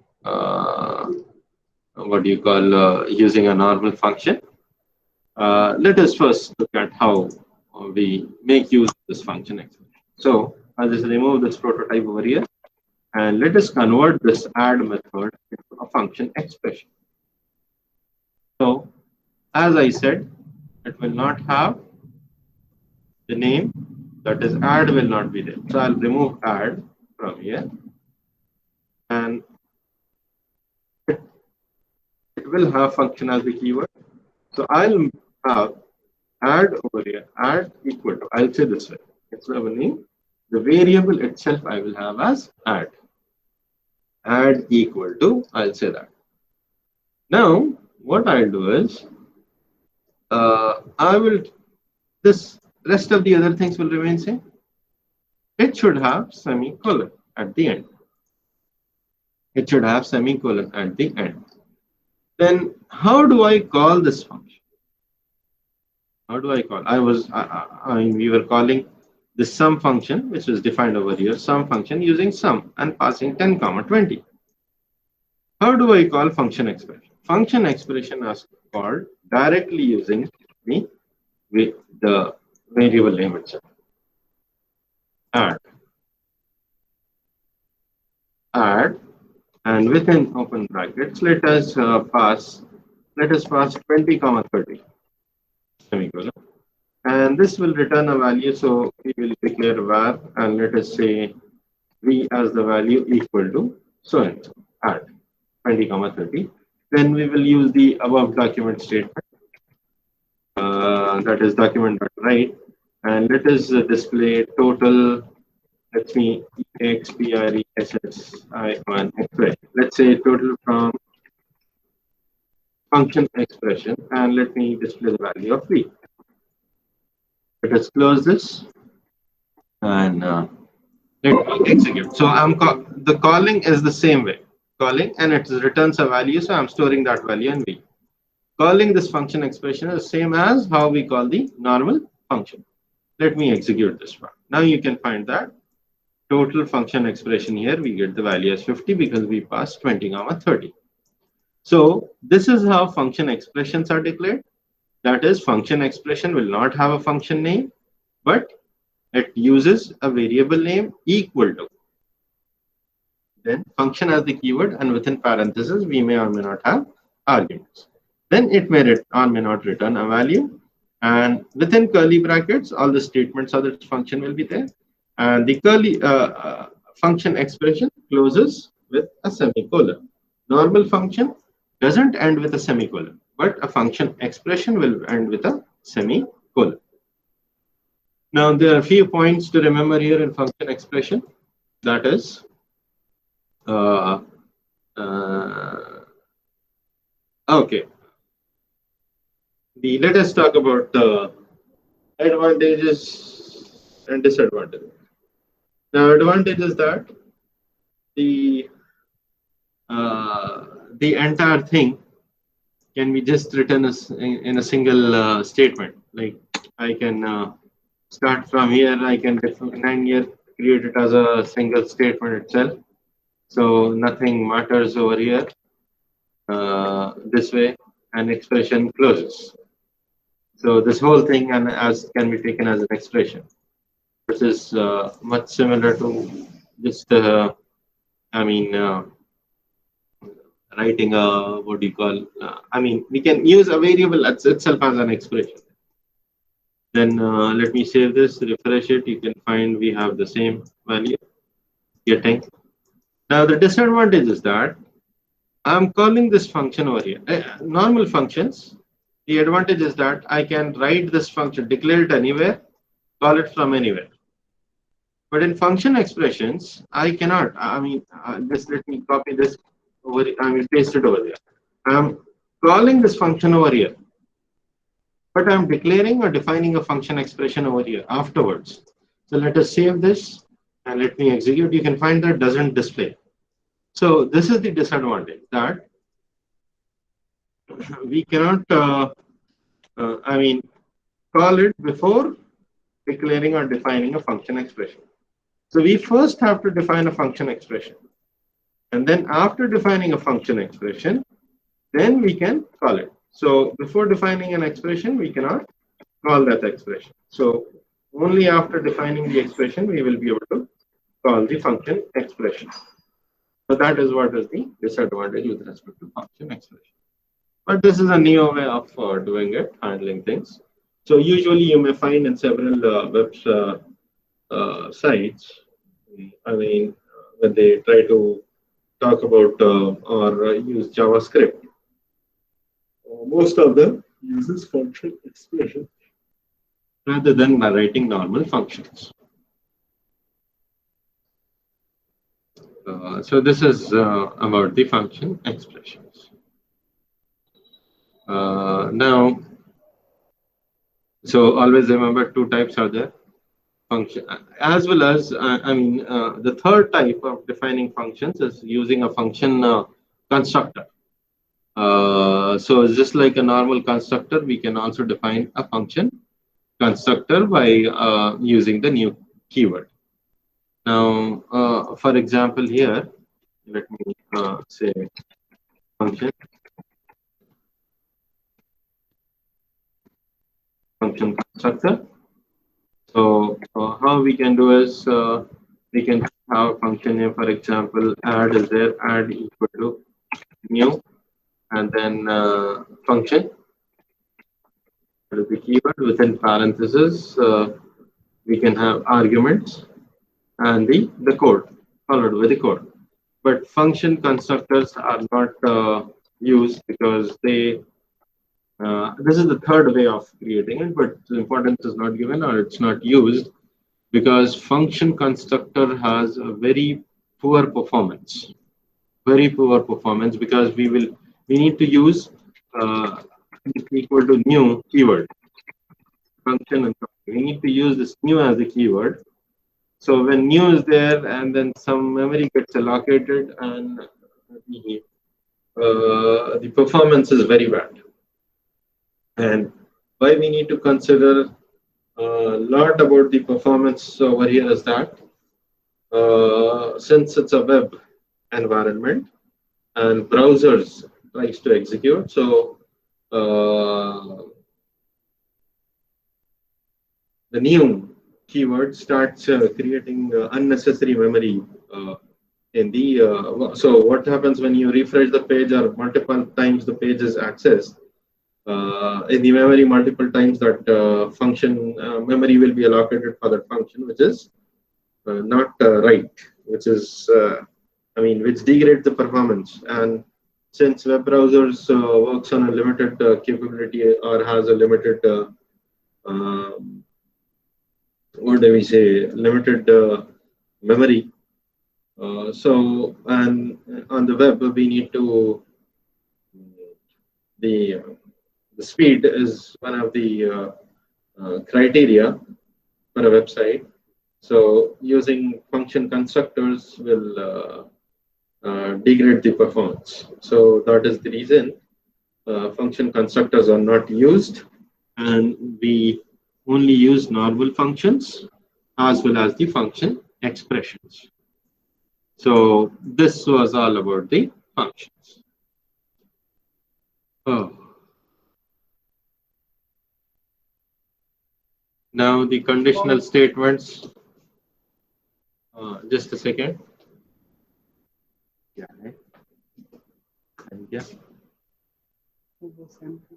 using a normal function. Let us first look at how we make use of this function expression. So I'll just remove this prototype over here, and let us convert this add method into a function expression. So as I said, it will not have the name, that is add will not be there. So I'll remove add from here, and it will have function as the keyword. So I'll have add over here, add equal to, I'll say this way, instead of a name, the variable itself I will have as add equal to, I'll say that. Now what I'll do is this rest of the other things will remain same. It should have semicolon at the end. It should have semicolon at the end. Then how do I call this function? How do I call? We were calling the sum function, which is defined over here, sum function using sum and passing 10, 20. How do I call function expression? Function expression is called directly using the variable name itself. Add, and within open brackets, let us pass 20, 30 semicolon, and this will return a value. So we will declare var, and let us say v as the value equal to so and so, add 20, 30. Then we will use the above document statement, that is document.write, and let us display total. Let me expression. Let's say total from function expression, and let me display the value of v. Let us close this and let me execute. So the calling is the same way, calling, and it returns a value. So I'm storing that value in v. Calling this function expression is the same as how we call the normal function. Let me execute this one. Now you can find that total function expression here. We get the value as 50 because we passed 20, 30. So this is how function expressions are declared. That is, function expression will not have a function name, but it uses a variable name equal to. Then function as the keyword, and within parentheses, we may or may not have arguments. Then it may or may not return a value. And within curly brackets, all the statements of this function will be there. And the curly function expression closes with a semicolon. Normal function doesn't end with a semicolon, but a function expression will end with a semicolon. Now, there are a few points to remember here in function expression. That is, okay. Let us talk about advantages and disadvantages. Now, advantage is that the entire thing can be just written as in a single statement. Like I can start from here. I can define here, create it as a single statement itself. So nothing matters over here. This way, an expression closes. So this whole thing can be taken as an expression, which is much similar to just writing a what do you call? We can use a variable itself as an expression. Then let me save this, refresh it. You can find we have the same value getting. Now the disadvantage is that I'm calling this function over here. Normal functions. The advantage is that I can write this function, declare it anywhere, call it from anywhere. But in function expressions, I cannot. Just let me copy this over. Paste it over there. I'm calling this function over here, but I'm declaring or defining a function expression over here afterwards. So let us save this and let me execute. You can find that doesn't display. So this is the disadvantage, that we cannot call it before declaring or defining a function expression. So we first have to define a function expression, and then after defining a function expression, then we can call it. So before defining an expression, we cannot call that expression. So only after defining the expression, we will be able to call the function expression. So that is what is the disadvantage with respect to function expression. But this is a new way of doing it, handling things. So usually you may find in several web sites, when they try to talk about or use JavaScript, most of them uses function expression rather than writing normal functions. So this is about the function expressions. Now, so always remember two types are there, function as well as the third type of defining functions is using a function constructor. So just like a normal constructor, we can also define a function constructor by using the new keyword. Now, for example, here, let me say function constructor. So how we can do is we can have a function name, for example, add is there, add equal to new, and then function. That is the keyword. Within parentheses, we can have arguments and the code followed with the code. But function constructors are not used because they this is the third way of creating it, but the importance is not given or it's not used because function constructor has a very poor performance because we need to use is equal to new keyword function, and we need to use this new as a keyword. So when new is there, and then some memory gets allocated, and the performance is very bad. And why we need to consider a lot about the performance over here is that since it's a web environment and browsers tries to execute, so the new keyword starts creating unnecessary memory in the so what happens when you refresh the page or multiple times the page is accessed in the memory multiple times, that function memory will be allocated for that function, which is not right, which is which degrades the performance. And since web browsers works on a limited capability or has a limited um, what do we say, limited memory. So, and on the web, we need to the the speed is one of the criteria for a website. So, using function constructors will degrade the performance. So that is the reason function constructors are not used, and we only use normal functions as well as the function expressions. So this was all about the functions. Oh. Now the conditional statements. Just a second.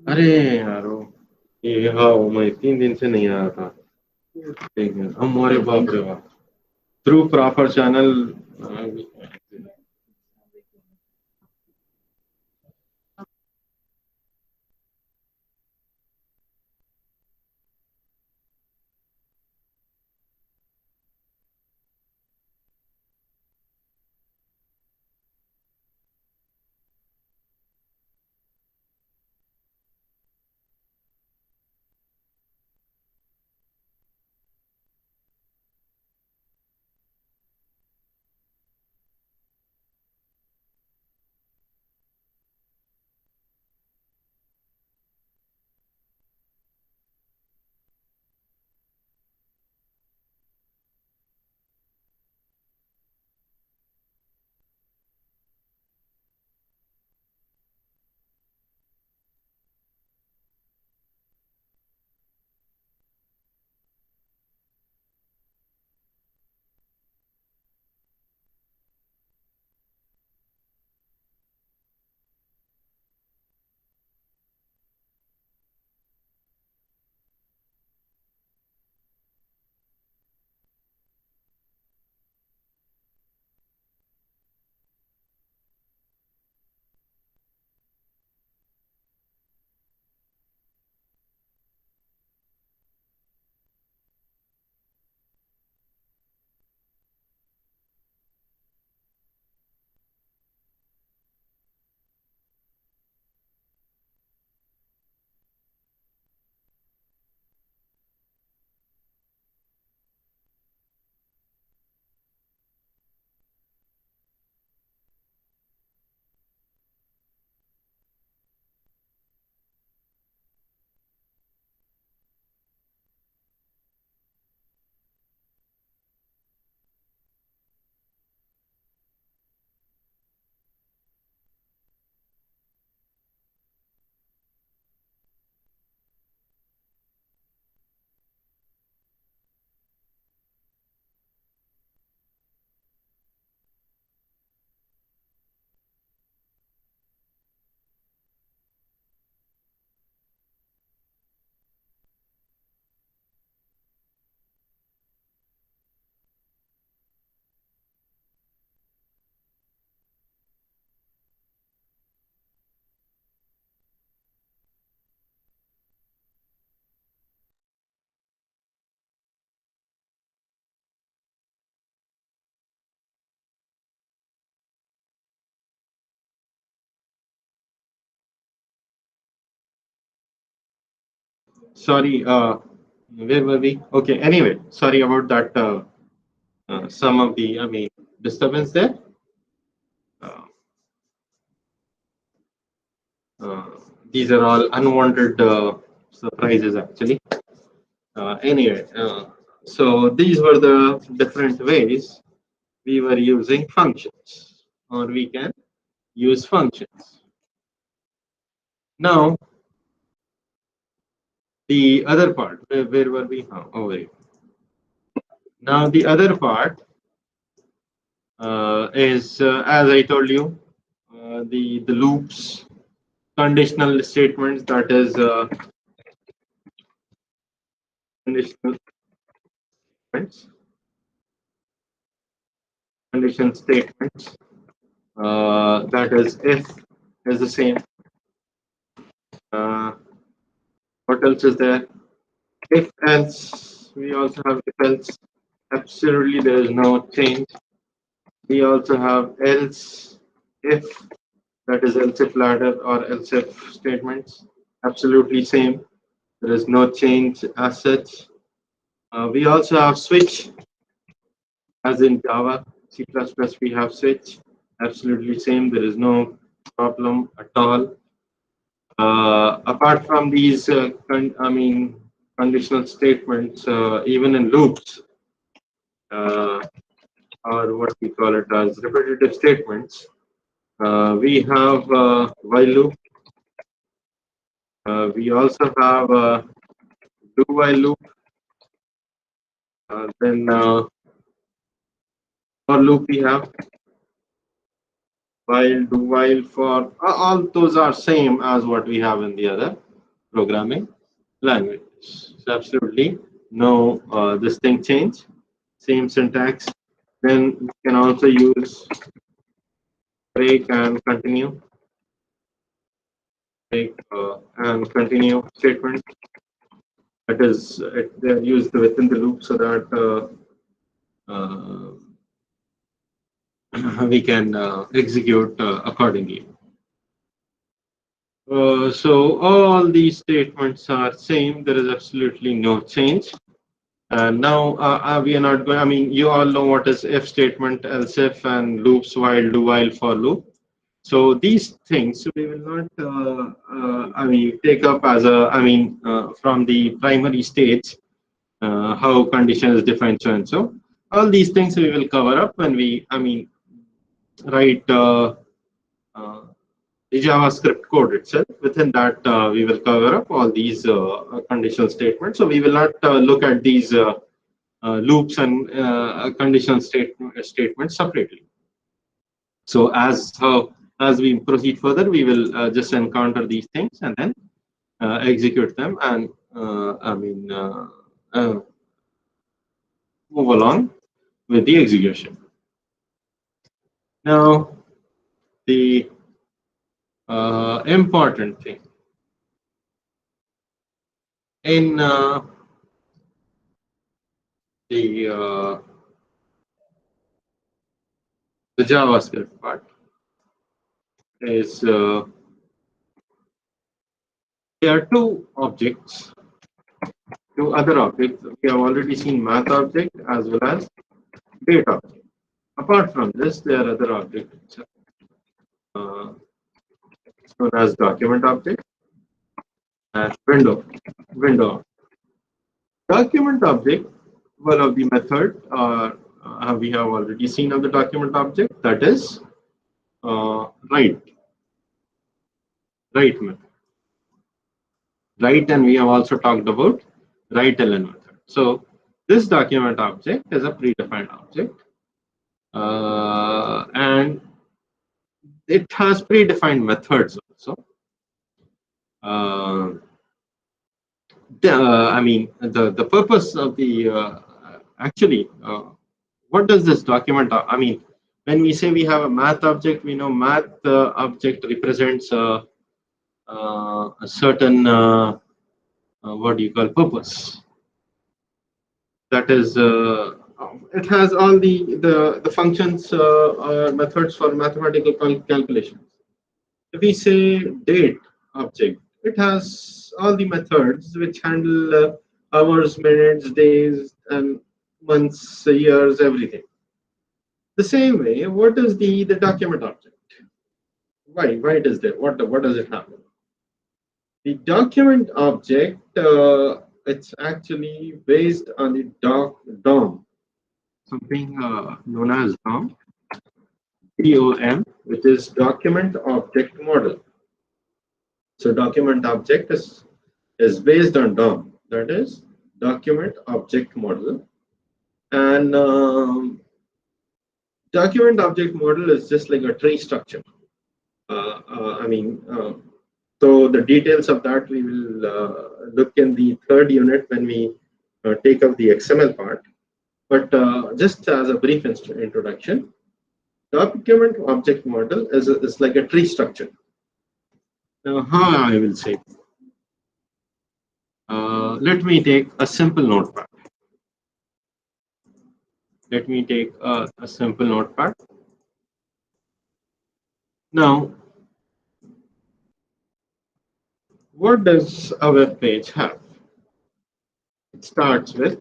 अरे यारो ये हाँ मैं 3 दिन से नहीं आया था ठीक है हमारे बाप रे बाप through proper channel Sorry, where were we? Okay, anyway, sorry about that. Some of the, disturbance there. Uh, uh, these are all unwanted surprises, actually. Anyway, so these were the different ways we were using functions, or we can use functions. Now, the other part, where were we? Over here. Now, the other part is, as I told you, the loops, conditional statements, that is conditional statements, condition statements, that is if is the same. What else is there? If else, we also have if else. Absolutely, there is no change. We also have else if, that is else if ladder or else if statements. Absolutely same. There is no change as such. We also have switch, as in Java, C++. We have switch. Absolutely same. There is no problem at all. Apart from these, conditional statements, even in loops, or what we call it as repetitive statements, we have while loop. We also have do while loop. Then for loop we have while, do while, for. All those are same as what we have in the other programming languages. So absolutely no distinct change. Same syntax. Then we can also use break and continue. Break and continue statement. That is, they're used within the loop so that we can execute accordingly. So all these statements are same. There is absolutely no change. And now we are not going. You all know what is if statement, else if, and loops, while, do while, for loop. So these things we will not. Take up as a. From the primary stage, how condition is defined, so and so. All these things we will cover up when we. Write. The JavaScript code itself. Within that, we will cover up all these conditional statements. So we will not look at these loops and conditional statements separately. So as we proceed further, we will just encounter these things and then execute them and move along with the execution. Now, the important thing in the JavaScript part is there are two objects, two other objects. We have already seen math object as well as date object. Apart from this, there are other objects known as document object and window. Document object, one of the method we have already seen of the document object, that is write method. Write, and we have also talked about write ln method. So this document object is a predefined object, and it has predefined methods also. The purpose of the actually, what does this document? When we say we have a math object, we know math object represents a certain what do you call purpose. That is, it has all the functions or methods for mathematical calculations. If we say date object, it has all the methods which handle hours, minutes, days, and months, years, everything. The same way, what is the document object? Why it is there? What does it have? The document object, it's actually based on the DOM, something known as DOM, which is document object model. So document object is based on DOM, that is document object model. And document object model is just like a tree structure. So the details of that we will look in the third unit when we take up the XML part. But just as a brief introduction, document object model is like a tree structure. Now, how I will say, let me take a simple notepad. Let me take a simple notepad. Now, what does a web page have? It starts with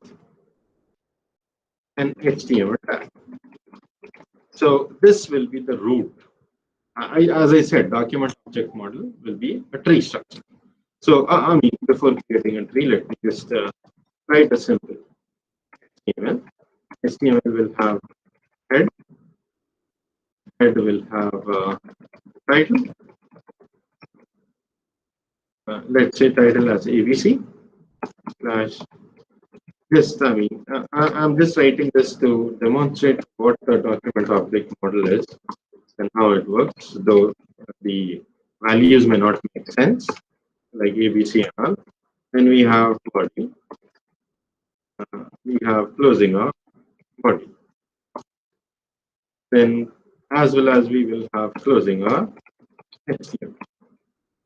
an HTML tag. So this will be the root. As I said, document object model will be a tree structure. So before creating a tree, let me just write a simple HTML. HTML will have head. Head will have title. Let's say title as ABC slash. I'm just writing this to demonstrate what the document object model is and how it works, though the values may not make sense, like ABC and all. Then we have body. We have closing our body. Then, as well as we will have closing our HTML.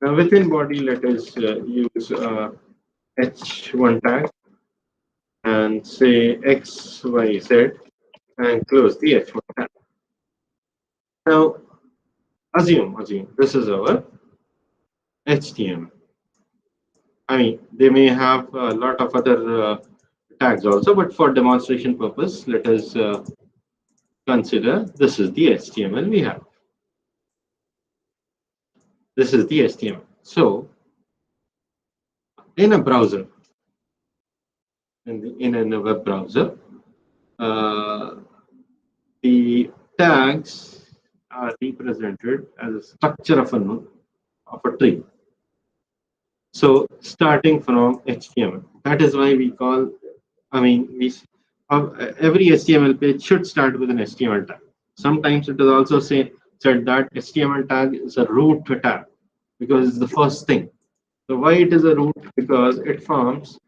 Now, within body, let us use H1 tag and say XYZ and close the H1 tag. Now, assume this is our HTML. They may have a lot of other tags also, but for demonstration purpose, let us consider this is the HTML we have. This is the HTML. So, in a browser, in a web browser, the tags are represented as a structure of a tree. So starting from HTML, that is why we call, every HTML page should start with an HTML tag. Sometimes it is also said that HTML tag is a root tag because it's the first thing. So why it is a root? Because it forms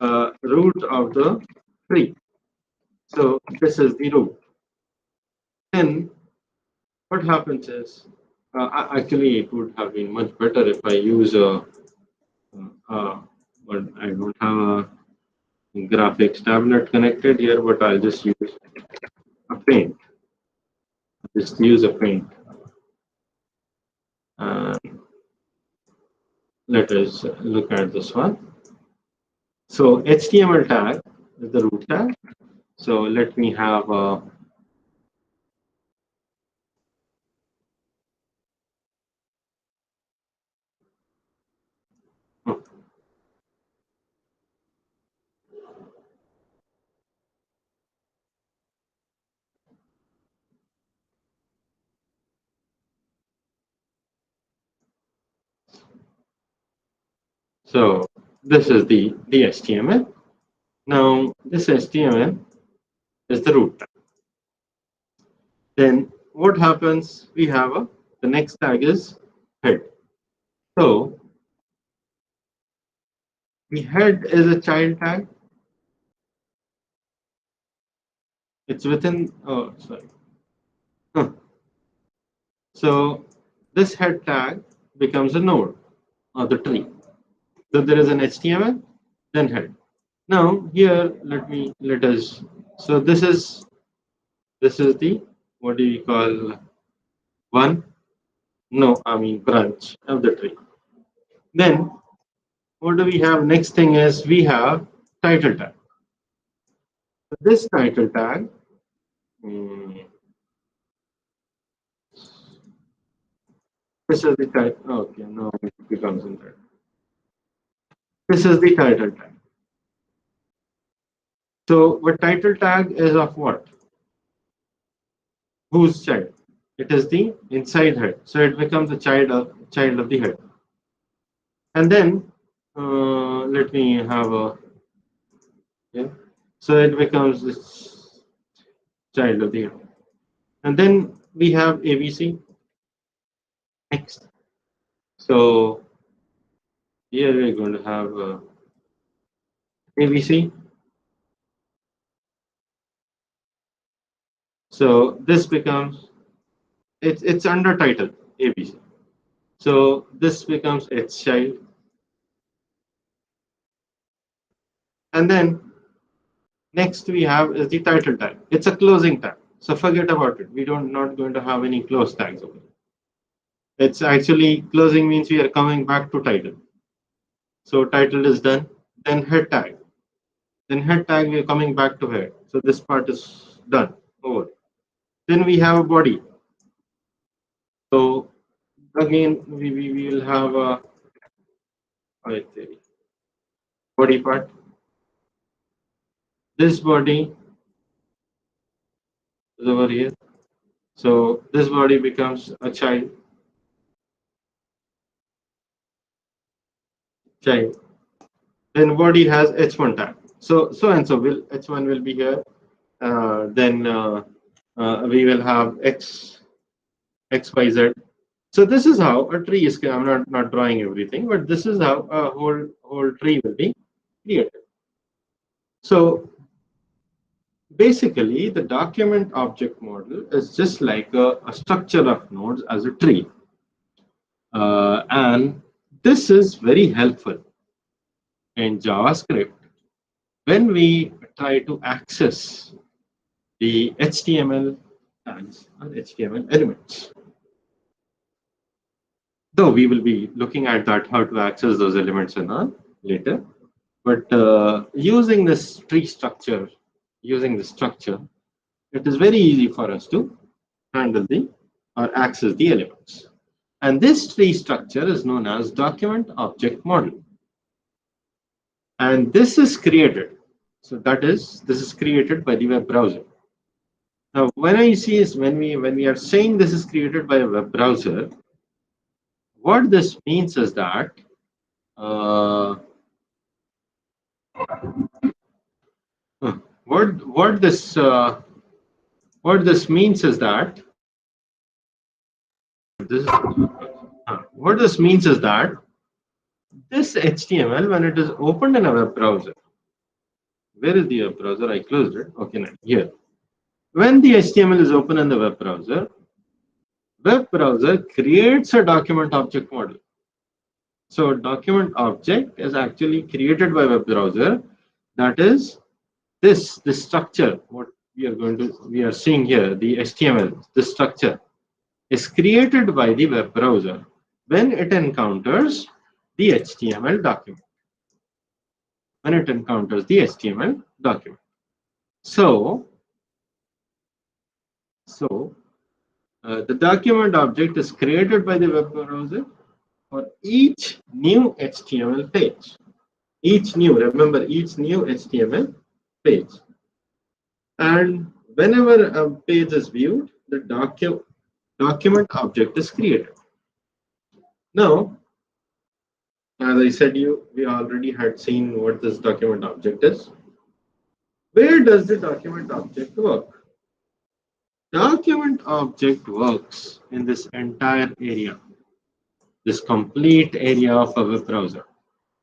a root of the tree. So this is the root. Then what happens is, actually it would have been much better if I use but I don't have a graphics tablet connected here, but I'll just use a paint. Just use a paint. Let us look at this one. So HTML tag is the root tag. So let me have a so this is the HTML. Now this HTML is the root tag. Then what happens? We have the next tag is head. So the head is a child tag. It's within. Oh, sorry. So this head tag becomes a node of the tree. So there is an HTML, then head. Now here let us. So this is the, what do you call, branch of the tree. Then what do we have? Next thing is we have title tag. This title tag, this is the title. Okay, now it becomes in there. This is the title tag. So, what title tag is of what? Whose child? It is the inside head. So it becomes the child of the head. And then let me have a yeah. So it becomes this child of the head. And then we have ABC next. So here we're going to have ABC. So this becomes it's under title ABC. So this becomes its child. And then next we have is the title tag. It's a closing tag. So forget about it. We don't not going to have any close tags over it. It's actually closing means we are coming back to title. So title is done. Then head tag. Then head tag we are coming back to head. So this part is done. Over. Then we have a body. So again we will have a body part. This body is over here. So this body becomes a child. Then body has h1 tag. So will h1 will be here. Then we will have x, y, z. So this is how a tree is. I'm not drawing everything, but this is how a whole tree will be created. So basically, the document object model is just like a structure of nodes as a tree, and this is very helpful in JavaScript when we try to access the HTML tags or HTML elements. Though we will be looking at that, how to access those elements and all later. But using this tree structure, it is very easy for us to handle or access the elements. And this tree structure is known as document object model. And this is created. So this is created by the web browser. Now, when we are saying this is created by a web browser, what this means is that what this means is that this HTML, when it is opened in a web browser, where is the web browser? I closed it. Okay, now here. When the HTML is open in the web browser creates a document object model. So document object is actually created by web browser. That is this structure. What we are seeing here, the HTML, this structure is created by the web browser when it encounters the HTML document. So the document object is created by the web browser for each new HTML page. Remember each new HTML page. And whenever a page is viewed, the document object is created. Now, as I said, we already had seen what this document object is. Where does the document object work? Document object works in this entire area, this complete area of a web browser.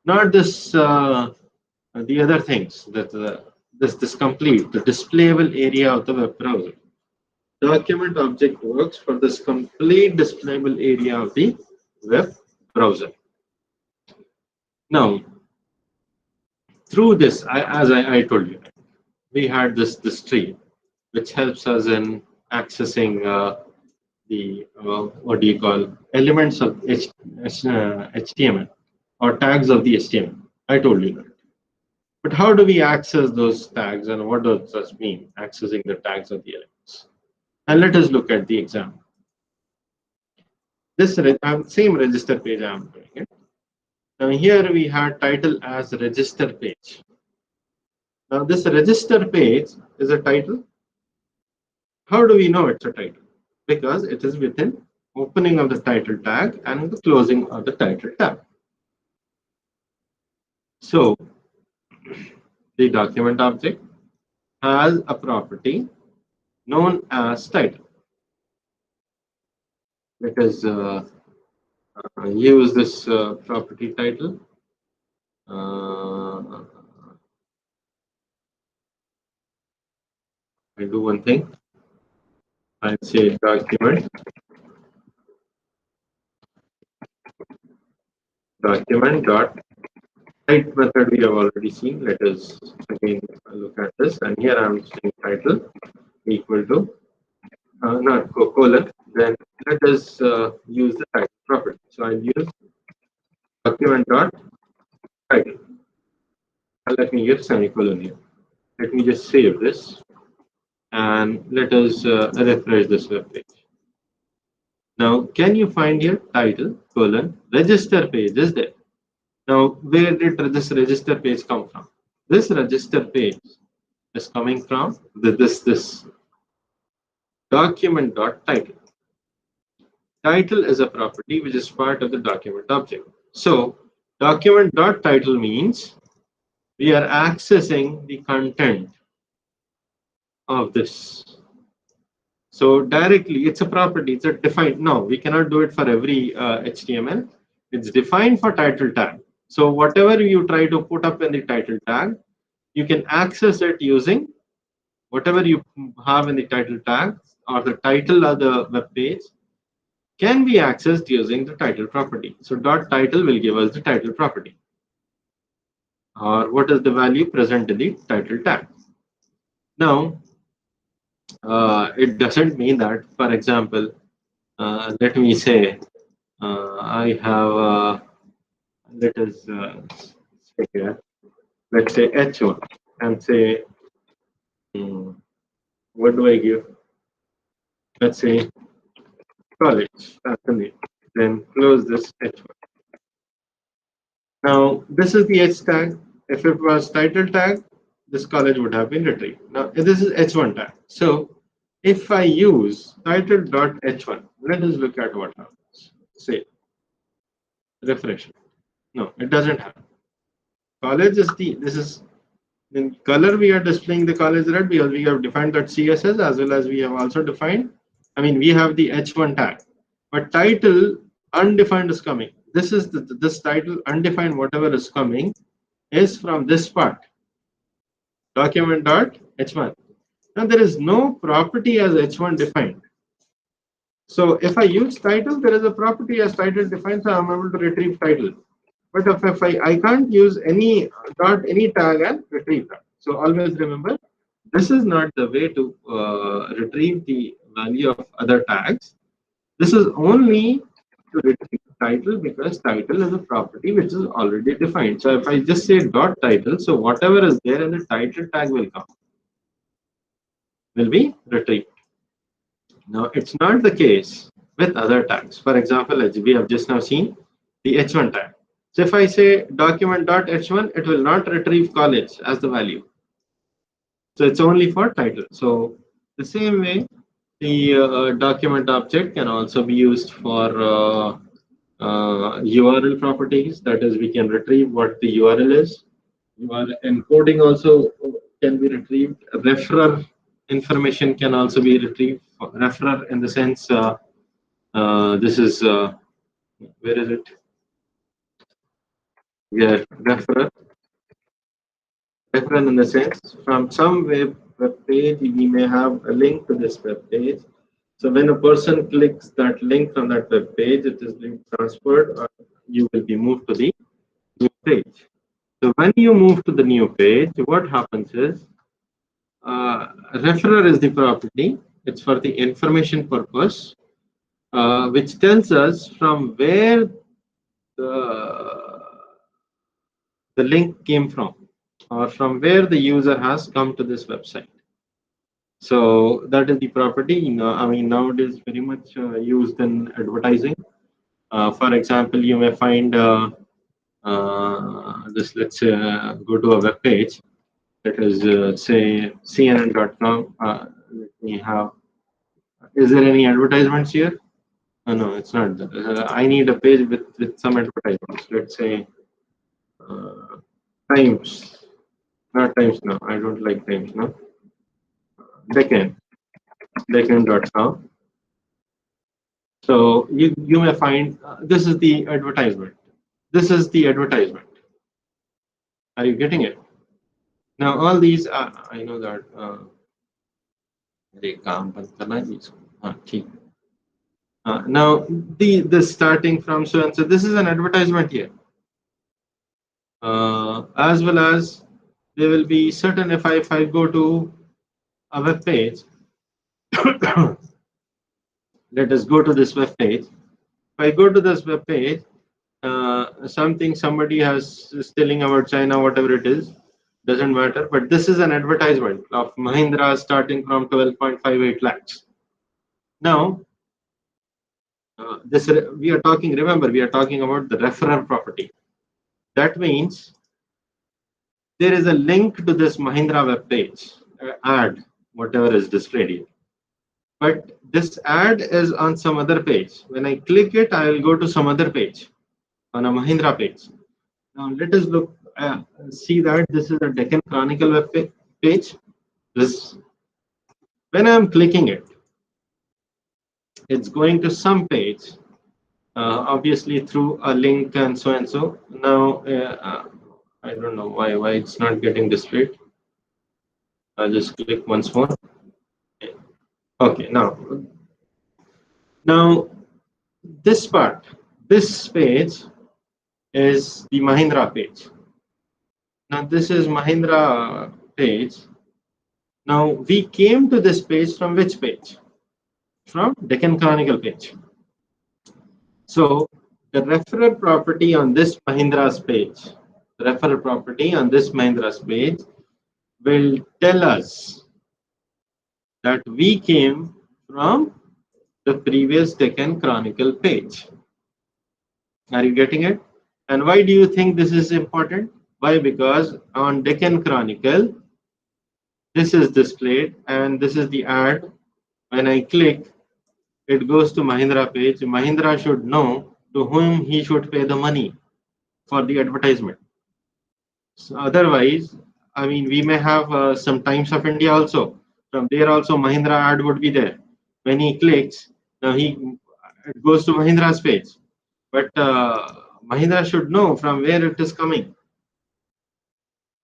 Not this the other things that this complete the displayable area of the web browser. Document object works for this complete displayable area of the web browser. Now, through this, as I told you, we had this tree, which helps us in accessing the what do you call elements of HTML. or tags of the HTML. I told you that. But how do we access those tags, and what does this mean, accessing the tags of the elements? And let us look at the example. This same register page I am doing it. Now here we had title as register page. Now this register page is a title. How do we know it's a title? Because it is within opening of the title tag and the closing of the title tag. So the document object has a property known as title. Let us use this property title. I do one thing. I say document dot type method we have already seen. Let us again look at this, and here I am saying title equal to not colon. Then let us use the title property. So I'll use document dot title. Let me get semicolon here. Let me just save this, and let us refresh this web page. Now, can you find here title colon register page is there? Now, where did this register page come from? This register page is coming from this document dot title. Title is a property which is part of the document object. So, document dot title means we are accessing the content of this. So directly, it's a property. It's a defined. No, we cannot do it for every HTML. It's defined for title tag. So whatever you try to put up in the title tag, you can access it using whatever you have in the title tag, or the title of the web page can be accessed using the title property. So dot title will give us the title property, or what is the value present in the title tag. Now, it doesn't mean that, for example, let me say I have, let us say here, let's say H1 and say, what do I give? Let's say college, that's the name. Then close this H1. Now, this is the H tag. If it was title tag, this college would have been retrieved. Now, this is H1 tag. So, if I use title.h1, let us look at what happens. Say, refresh. No, it doesn't have. College is this is in color we are displaying the college red because we have defined that CSS, as well as we have also defined, we have the H1 tag, but title undefined is coming. This is this title undefined, whatever is coming is from this part, document.h1. Now there is no property as H1 defined. So if I use title, there is a property as title defined, so I'm able to retrieve title. But if I can't use any tag and retrieve that. So always remember, this is not the way to retrieve the value of other tags. This is only to retrieve title, because title is a property which is already defined. So if I just say dot title, so whatever is there in the title tag will be retrieved. Now it's not the case with other tags. For example, as we have just now seen, the H1 tag. So if I say document.h1, it will not retrieve college as the value. So it's only for title. So the same way, the document object can also be used for URL properties. That is, we can retrieve what the URL is. URL encoding also can be retrieved. Referrer information can also be retrieved. Referrer in the sense, this is, where is it? Yeah, referrer in the sense, from some web page, we may have a link to this web page. So when a person clicks that link on that web page, it is being transferred, or you will be moved to the new page. So when you move to the new page, what happens is, referrer is the property. It's for the information purpose, which tells us from where the the link came from, or from where the user has come to this website. So that is the property. I mean, nowadays very much used in advertising. For example, you may find this. Let's say go to a web page. That is say CNN.com. Let me have. Is there any advertisements here? No, it's not. I need a page with some advertisements. Let's say uh, Times. Not Times now. I don't like Times now. Deccan. Deccan.com. So you may find this is the advertisement. This is the advertisement. Are you getting it? Now all these I know that now the starting from so and so, this is an advertisement here. As well as there will be certain, if I go to a web page, let us go to this web page. If I go to this web page, somebody is telling about China, whatever it is, doesn't matter. But this is an advertisement of Mahindra starting from 12.58 lakhs. Now, this we are talking. Remember, we are talking about the referrer property. That means there is a link to this Mahindra web page ad, whatever is displayed here. But this ad is on some other page. When I click it, I will go to some other page on a Mahindra page. Now let us look, see that this is a Deccan Chronicle web page. This, when I am clicking it, it's going to some page, obviously through a link and so and so. Now I don't know why it's not getting displayed. I'll just click once more. Okay, now this part, this page is the Mahindra page. Now this is Mahindra page. Now we came to this page from which page? From Deccan Chronicle page. So the referrer property on this Mahindra's page, the referrer property on this Mahindra's page will tell us that we came from the previous Deccan Chronicle page. Are you getting it? And why do you think this is important? Why? Because on Deccan Chronicle, this is displayed and this is the ad. When I click, it goes to Mahindra page. Mahindra should know to whom he should pay the money for the advertisement. So otherwise, I mean, we may have some Times of India also. From there also, Mahindra ad would be there. When he clicks, now it goes to Mahindra's page. But Mahindra should know from where it is coming,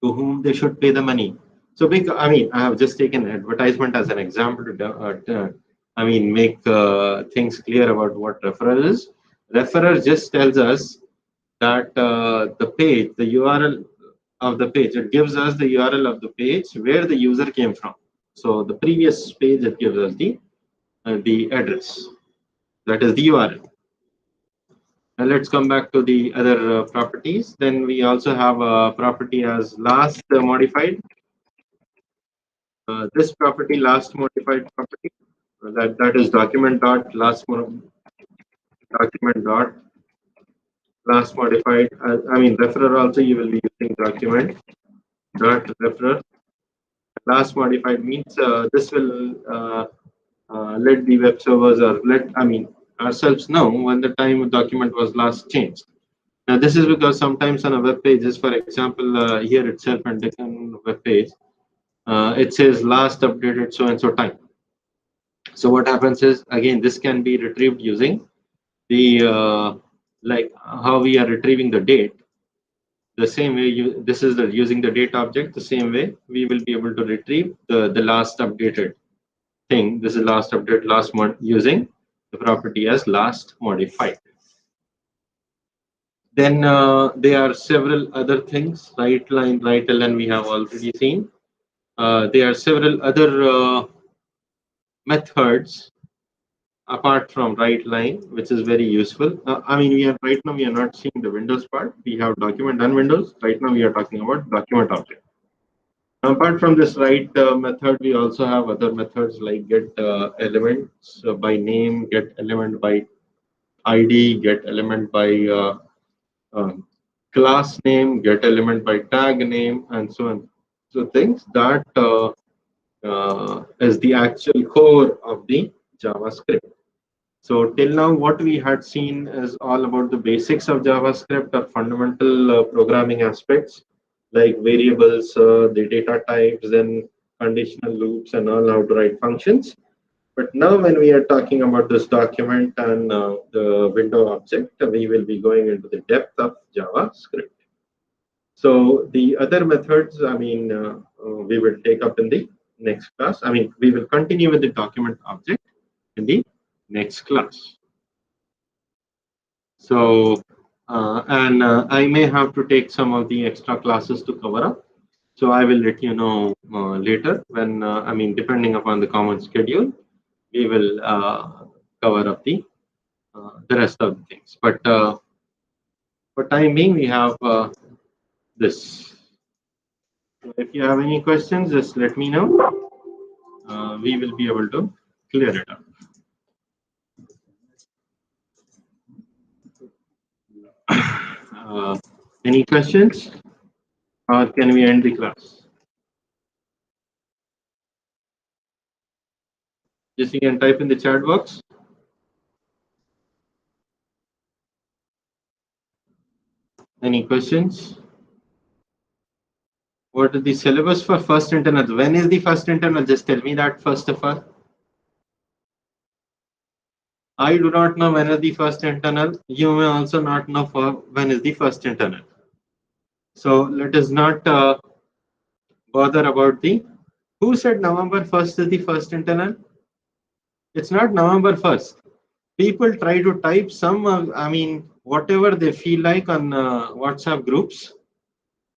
to whom they should pay the money. So, I mean, I have just taken advertisement as an example to, I mean, make things clear about what referrer is. Referrer just tells us that the page, the URL of the page, it gives us the URL of the page where the user came from. So the previous page, it gives us the address, that is the URL. Now let's come back to the other properties. Then we also have a property as last modified. This property, last modified property, that is document dot last document dot last modified. I mean, referrer also you will be using document dot referrer. Last modified means this will let the web servers or ourselves know when the time of document was last changed. Now this is because sometimes on a web pages, for example, here itself and Deccan web page, it says last updated so and so time. So what happens is, again, this can be retrieved using the like how we are retrieving the date. The same way this is using the date object. The same way we will be able to retrieve the last updated thing. This is last update last month using the property as last modified. Then there are several other things. Write line, write ln we have already seen. There are several other methods apart from write line, which is very useful. I mean, right now we are not seeing the Windows part. We have document and Windows. Right now we are talking about document object. Apart from this write method, we also have other methods like get elements by name, get element by ID, get element by class name, get element by tag name, and so on. So things that is the actual core of the JavaScript. So till now, what we had seen is all about the basics of JavaScript or fundamental programming aspects like variables, the data types, and conditional loops, and all how to write functions. But now, when we are talking about this document and the window object, we will be going into the depth of JavaScript. So the other methods, I mean, we will take up in the next class. I mean, we will continue with the document object in the next class. So, I may have to take some of the extra classes to cover up. So I will let you know later when, I mean, depending upon the common schedule, we will cover up the rest of the things. But for time being, we have this. So if you have any questions, just let me know. We will be able to clear it up. Any questions? Or can we end the class? Just you can type in the chat box. Any questions? What is the syllabus for first internal? When is the first internal? Just tell me that first of all. I do not know when is the first internal. You may also not know for when is the first internal. So let us not bother about the. Who said November 1st is the first internal? It's not November 1st. People try to type some, I mean, whatever they feel like on WhatsApp groups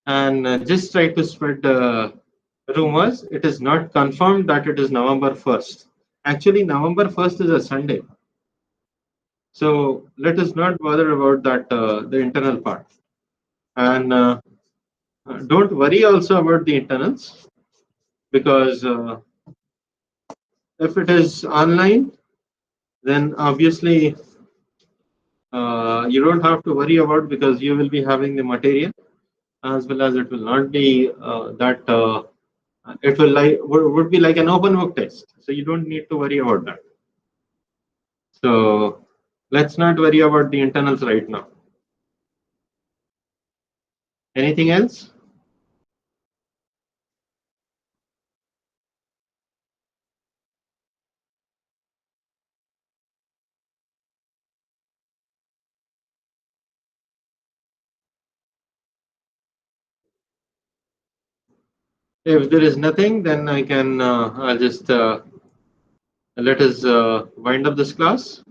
and just try to spread rumors. It is not confirmed that it is November 1st. Actually, November 1st is a Sunday. So let us not bother about that, the internal part. And don't worry also about the internals, because if it is online, then obviously you don't have to worry about, because you will be having the material, as well as it will not be that it will would be like an open book test. So you don't need to worry about that. So let's not worry about the internals right now. Anything else? If there is nothing, then I can I'll just let us wind up this class.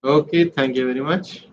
Okay, thank you very much.